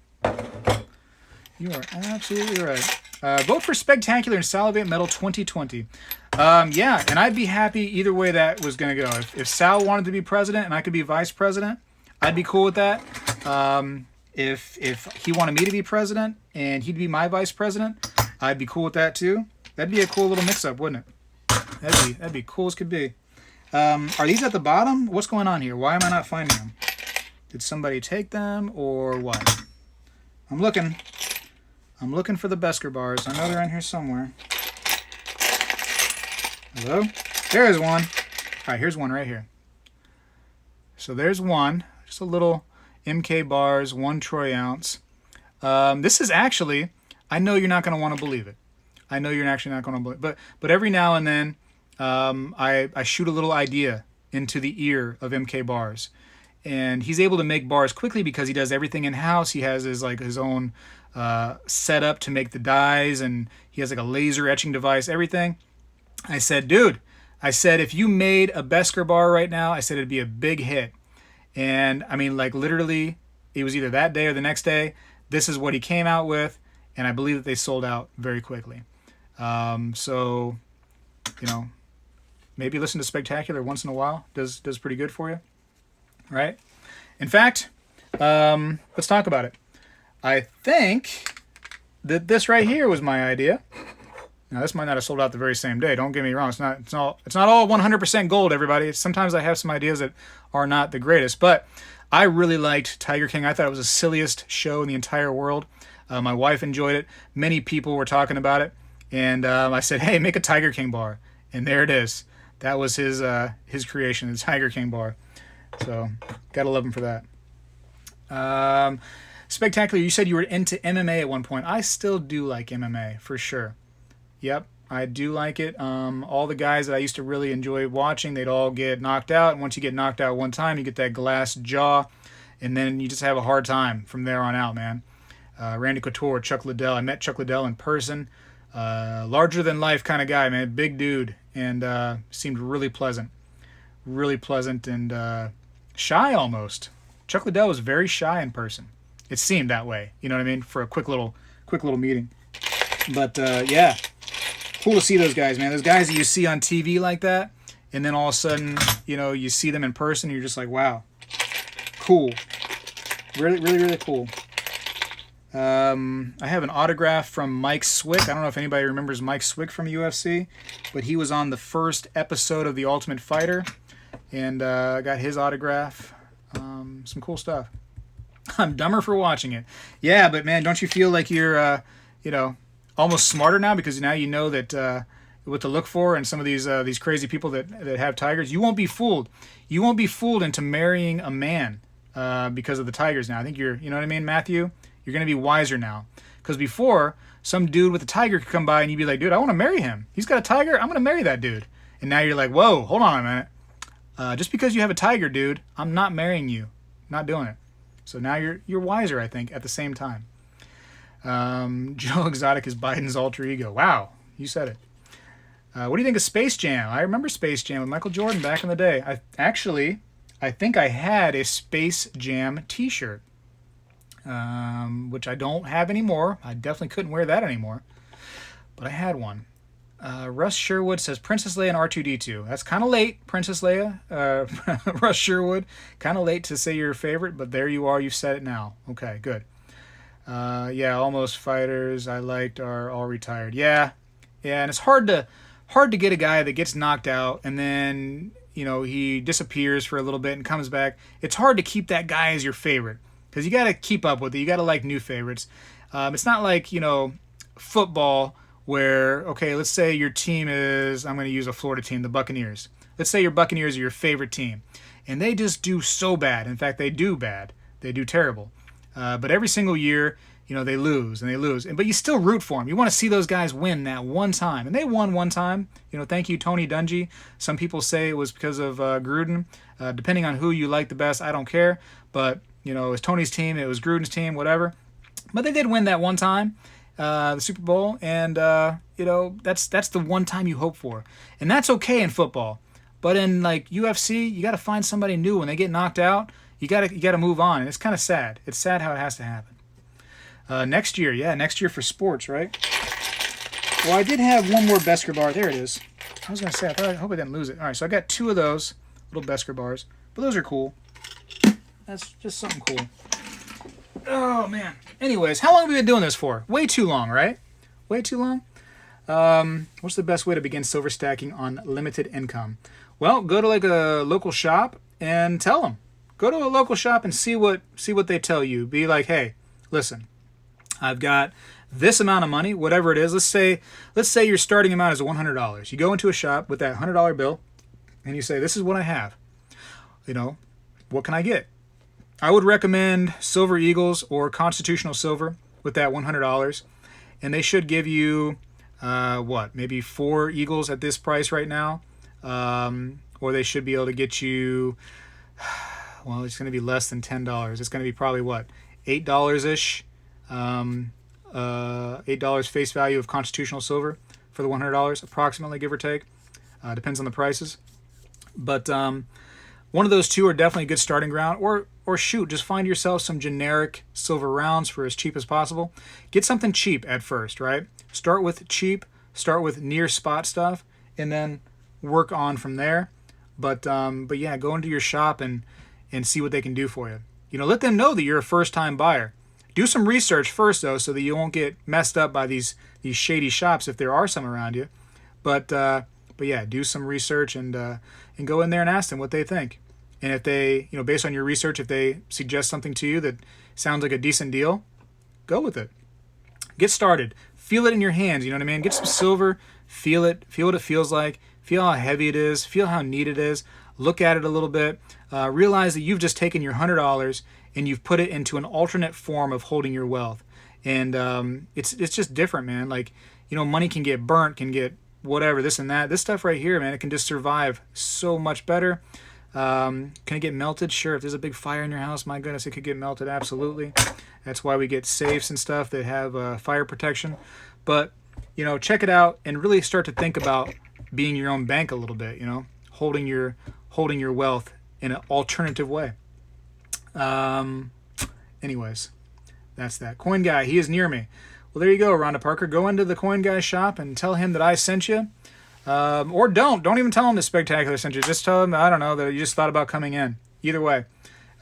You are absolutely right. Vote for Spegtacular and Salivate Metal 2020. Yeah, and I'd be happy either way that was going to go. If Sal wanted to be president and I could be vice president, I'd be cool with that. If he wanted me to be president and he'd be my vice president, I'd be cool with that too. That'd be a cool little mix-up, wouldn't it? That'd be cool as could be. Are these at the bottom? What's going on here? Why am I not finding them? Did somebody take them or what? I'm looking for the Beskar bars. I know they're in here somewhere. Hello? There is one. All right, here's one right here. So there's one. Just a little MK bars, 1 troy ounce. This is actually, I know you're not going to want to believe it. I know you're actually not going to believe it. But every now and then, I shoot a little idea into the ear of MK bars. And he's able to make bars quickly because he does everything in-house. He has his own setup to make the dyes, and he has like a laser etching device, everything. I said, dude, if you made a Beskar bar right now, I said it'd be a big hit. And I mean, like literally, it was either that day or the next day. This is what he came out with, and I believe that they sold out very quickly. So, you know, maybe listen to Spegtacular once in a while. Does pretty good for you, right? In fact, let's talk about it. I think that this right here was my idea. Now, this might not have sold out the very same day. Don't get me wrong. It's not all 100% gold, everybody. Sometimes I have some ideas that are not the greatest, but I really liked Tiger King. I thought it was the silliest show in the entire world. My wife enjoyed it. Many people were talking about it, and I said, "Hey, make a Tiger King bar," and there it is. That was his creation, the Tiger King bar. So, gotta love him for that. Spectacular, you said you were into MMA at one point. I still do like MMA, for sure. Yep, I do like it. All the guys that I used to really enjoy watching, they'd all get knocked out. And once you get knocked out one time, you get that glass jaw. And then you just have a hard time from there on out, man. Randy Couture, Chuck Liddell. I met Chuck Liddell in person. Larger-than-life kind of guy, man. Big dude. And seemed really pleasant. Really pleasant and shy almost. Chuck Liddell was very shy in person. It seemed that way. You know what I mean? For a quick little meeting. But, yeah. Cool to see those guys, man. Those guys that you see on TV like that, and then all of a sudden, you know, you see them in person, and you're just like, wow. Cool. Really, really, really cool. I have an autograph from Mike Swick. I don't know if anybody remembers Mike Swick from UFC, but he was on the first episode of The Ultimate Fighter, and I got his autograph. Some cool stuff. I'm dumber for watching it. Yeah, but man, don't you feel like you're, you know, almost smarter now because now you know that what to look for and some of these crazy people that have tigers. You won't be fooled. You won't be fooled into marrying a man because of the tigers now. I think you know what I mean, Matthew? You're going to be wiser now. Because before, some dude with a tiger could come by and you'd be like, dude, I want to marry him. He's got a tiger. I'm going to marry that dude. And now you're like, whoa, hold on a minute. Just because you have a tiger, dude, I'm not marrying you. Not doing it. So now you're wiser, I think, at the same time. Joe Exotic is Biden's alter ego. Wow, you said it. What do you think of Space Jam? I remember Space Jam with Michael Jordan back in the day. I think I had a Space Jam t-shirt, which I don't have anymore. I definitely couldn't wear that anymore, but I had one. Russ Sherwood says Princess Leia and R2-D2. That's kind of late, Princess Leia. Russ Sherwood, kind of late to say your favorite, but there you are. You've said it now. Okay, good. Yeah, Almost Fighters I liked are all retired. Yeah, and it's hard to get a guy that gets knocked out and then, you know, he disappears for a little bit and comes back. It's hard to keep that guy as your favorite because you got to keep up with it. You got to like new favorites. It's not like, you know, football where, okay, let's say your team is, I'm going to use a Florida team, the Buccaneers. Let's say your Buccaneers are your favorite team and they just do so bad. In fact, they do bad. They do terrible. But every single year, you know, they lose and they lose. But you still root for them. You want to see those guys win that one time. And they won one time. You know, thank you, Tony Dungy. Some people say it was because of Gruden. Depending on who you like the best, I don't care. But You know, it was Tony's team, it was Gruden's team, whatever. But they did win that one time, the Super Bowl, and you know, that's the one time you hope for, and that's okay in football. But in like UFC, you got to find somebody new when they get knocked out. You gotta move on, and it's kind of sad. It's sad how it has to happen. Next year, yeah, next year for sports, right? Well, I did have one more Beskar bar. There it is. I was gonna say, I hope I didn't lose it. All right, so I got 2 of those little Beskar bars, but those are cool. That's just something cool. Oh man. Anyways, how long have we been doing this for? Way too long, right? Way too long. What's the best way to begin silver stacking on limited income? Well, go to like a local shop and tell them. Go to a local shop and see what they tell you. Be like, hey, listen, I've got this amount of money, whatever it is. Let's say your starting amount is $100. You go into a shop with that $100 bill, and you say, this is what I have. You know, what can I get? I would recommend Silver Eagles or Constitutional Silver with that $100, and they should give you maybe 4 Eagles at this price right now, or they should be able to get you. Well, it's going to be less than $10. It's going to be probably what, $8-ish, $8 face value of Constitutional Silver for the $100, approximately, give or take. Depends on the prices, but one of those 2 are definitely a good starting ground. Or shoot, just find yourself some generic silver rounds for as cheap as possible. Get something cheap at first, right? Start with cheap, start with near spot stuff, and then work on from there. But yeah, go into your shop and see what they can do for you. You know, let them know that you're a first-time buyer. Do some research first, though, so that you won't get messed up by these shady shops if there are some around you. But yeah, do some research and go in there and ask them what they think. And if they, you know, based on your research, if they suggest something to you that sounds like a decent deal, go with it. Get started. Feel it in your hands, you know what I mean? Get some silver, feel it, feel what it feels like, feel how heavy it is, feel how neat it is, look at it a little bit, realize that you've just taken your $100 and you've put it into an alternate form of holding your wealth. And it's just different, man. Like, you know, money can get burnt, can get whatever, this and that. This stuff right here, man, it can just survive so much better. Can it get melted? Sure. If there's a big fire in your house, my goodness, it could get melted. Absolutely. That's why we get safes and stuff that have fire protection. But, you know, check it out and really start to think about being your own bank a little bit, you know, holding your wealth in an alternative way. Anyways, that's that. Coin Guy, he is near me. Well, there you go, Rhonda Parker. Go into the Coin Guy shop and tell him that I sent you. Or don't even tell him the Spegtacular sent you. Just tell him, I don't know, that you just thought about coming in. Either way,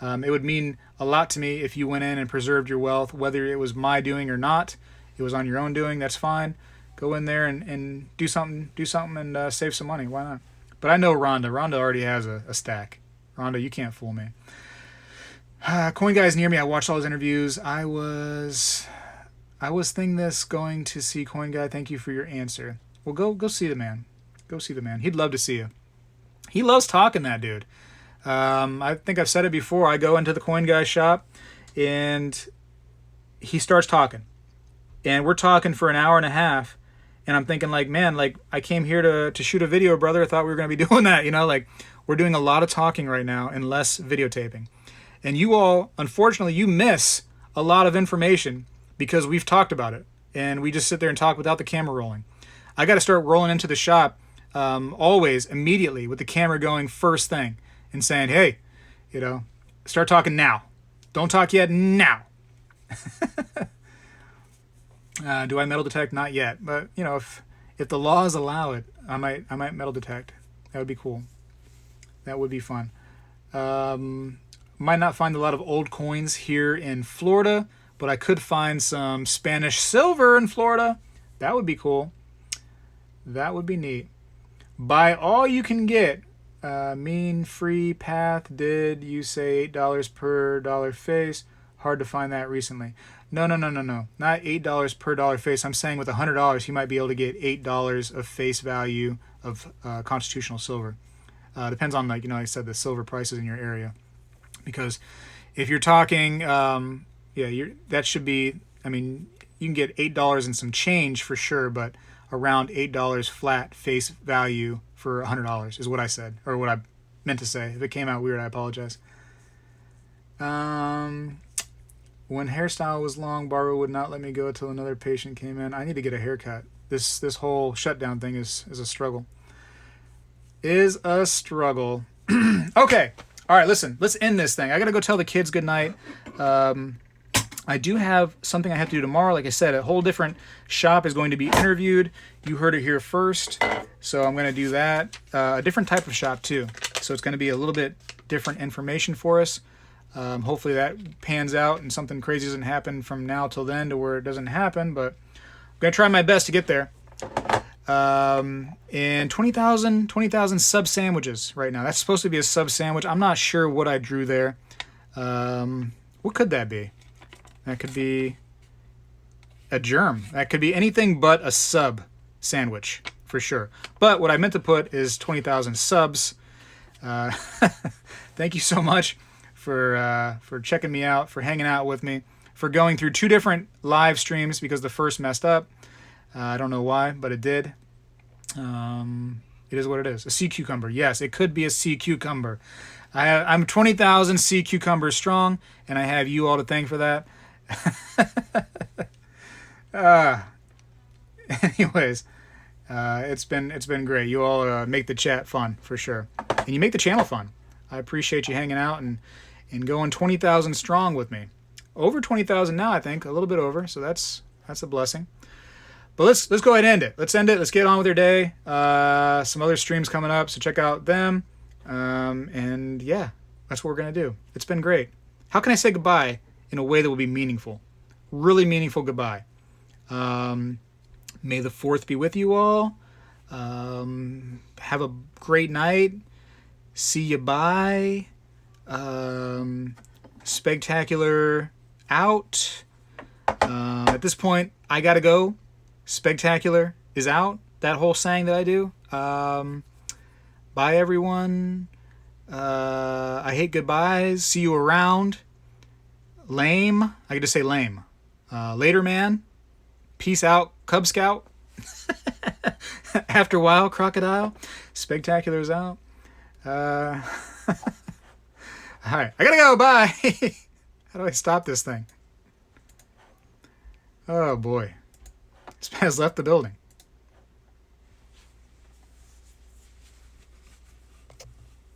it would mean a lot to me if you went in and preserved your wealth, whether it was my doing or not. It was on your own doing, that's fine. Go in there and do something and save some money. Why not? But I know Rhonda. Rhonda already has a stack. Rhonda, you can't fool me. Coin Guy's near me. I watched all his interviews. I was going to see Coin Guy. Thank you for your answer. Well, go see the man. Go see the man. He'd love to see you. He loves talking, that dude. I think I've said it before. I go into the Coin Guy shop, and he starts talking. And we're talking for an hour and a half, and I'm thinking, like, man, like, I came here to shoot a video, brother. I thought we were going to be doing that, you know? Like, we're doing a lot of talking right now and less videotaping. And you all, unfortunately, you miss a lot of information because we've talked about it, and we just sit there and talk without the camera rolling. I got to start rolling into the shop always, immediately, with the camera going first thing and saying, hey, you know, start talking now. Don't talk yet, now. Do I metal detect? Not yet. But, you know, if the laws allow it, I might metal detect. That would be cool. That would be fun. Might not find a lot of old coins here in Florida, but I could find some Spanish silver in Florida. That would be cool. That would be neat. Buy all you can get. Mean free path. Did you say $8 per dollar face? Hard to find that recently. No. Not $8 per dollar face. I'm saying with $100, you might be able to get $8 of face value of constitutional silver. Depends on, like, you know, like I said, the silver prices in your area. Because if you're talking, that should be, I mean, you can get $8 and some change for sure, but around $8 flat face value for $100 is what I said, or what I meant to say. If it came out weird, I apologize. When hairstyle was long, barber would not let me go until another patient came in. I need to get a haircut. This whole shutdown thing is a struggle. Is a struggle. Okay. All right, listen. Let's end this thing. I got to go tell the kids good night. I do have something I have to do tomorrow. Like I said, a whole different shop is going to be interviewed. You heard it here first. So I'm going to do that. A different type of shop, too. So it's going to be a little bit different information for us. Hopefully that pans out and something crazy doesn't happen from now till then to where it doesn't happen. But I'm going to try my best to get there. And 20,000 sub sandwiches right now. That's supposed to be a sub sandwich. I'm not sure what I drew there. What could that be? That could be a germ. That could be anything but a sub sandwich for sure. But what I meant to put is 20,000 subs. Thank you so much for checking me out, for hanging out with me, for going through 2 different live streams because the first messed up. I don't know why, but it did. It is what it is. A sea cucumber. Yes, it could be a sea cucumber. I'm 20,000 sea cucumbers strong, and I have you all to thank for that. Anyways, it's been great. You all make the chat fun for sure, and you make the channel fun. I appreciate you hanging out and going 20,000 strong with me. Over 20,000 now, I think, a little bit over. So that's a blessing. But let's go ahead and end it. Let's end it. Let's get on with your day. Some other streams coming up, so check out them. And yeah, that's what we're gonna do. It's been great. How can I say goodbye in a way that will be meaningful? Really meaningful goodbye. May the 4th be with you all. Have a great night. See you bye. Spectacular out. At this point, I gotta go. Spectacular is out. That whole saying that I do. Bye, everyone. I hate goodbyes. See you around. Lame. I could just say lame. Later, man. Peace out, Cub Scout. After a while, Crocodile. Spectacular's out. All right. I gotta go. Bye. How do I stop this thing? Oh, boy. This man has left the building.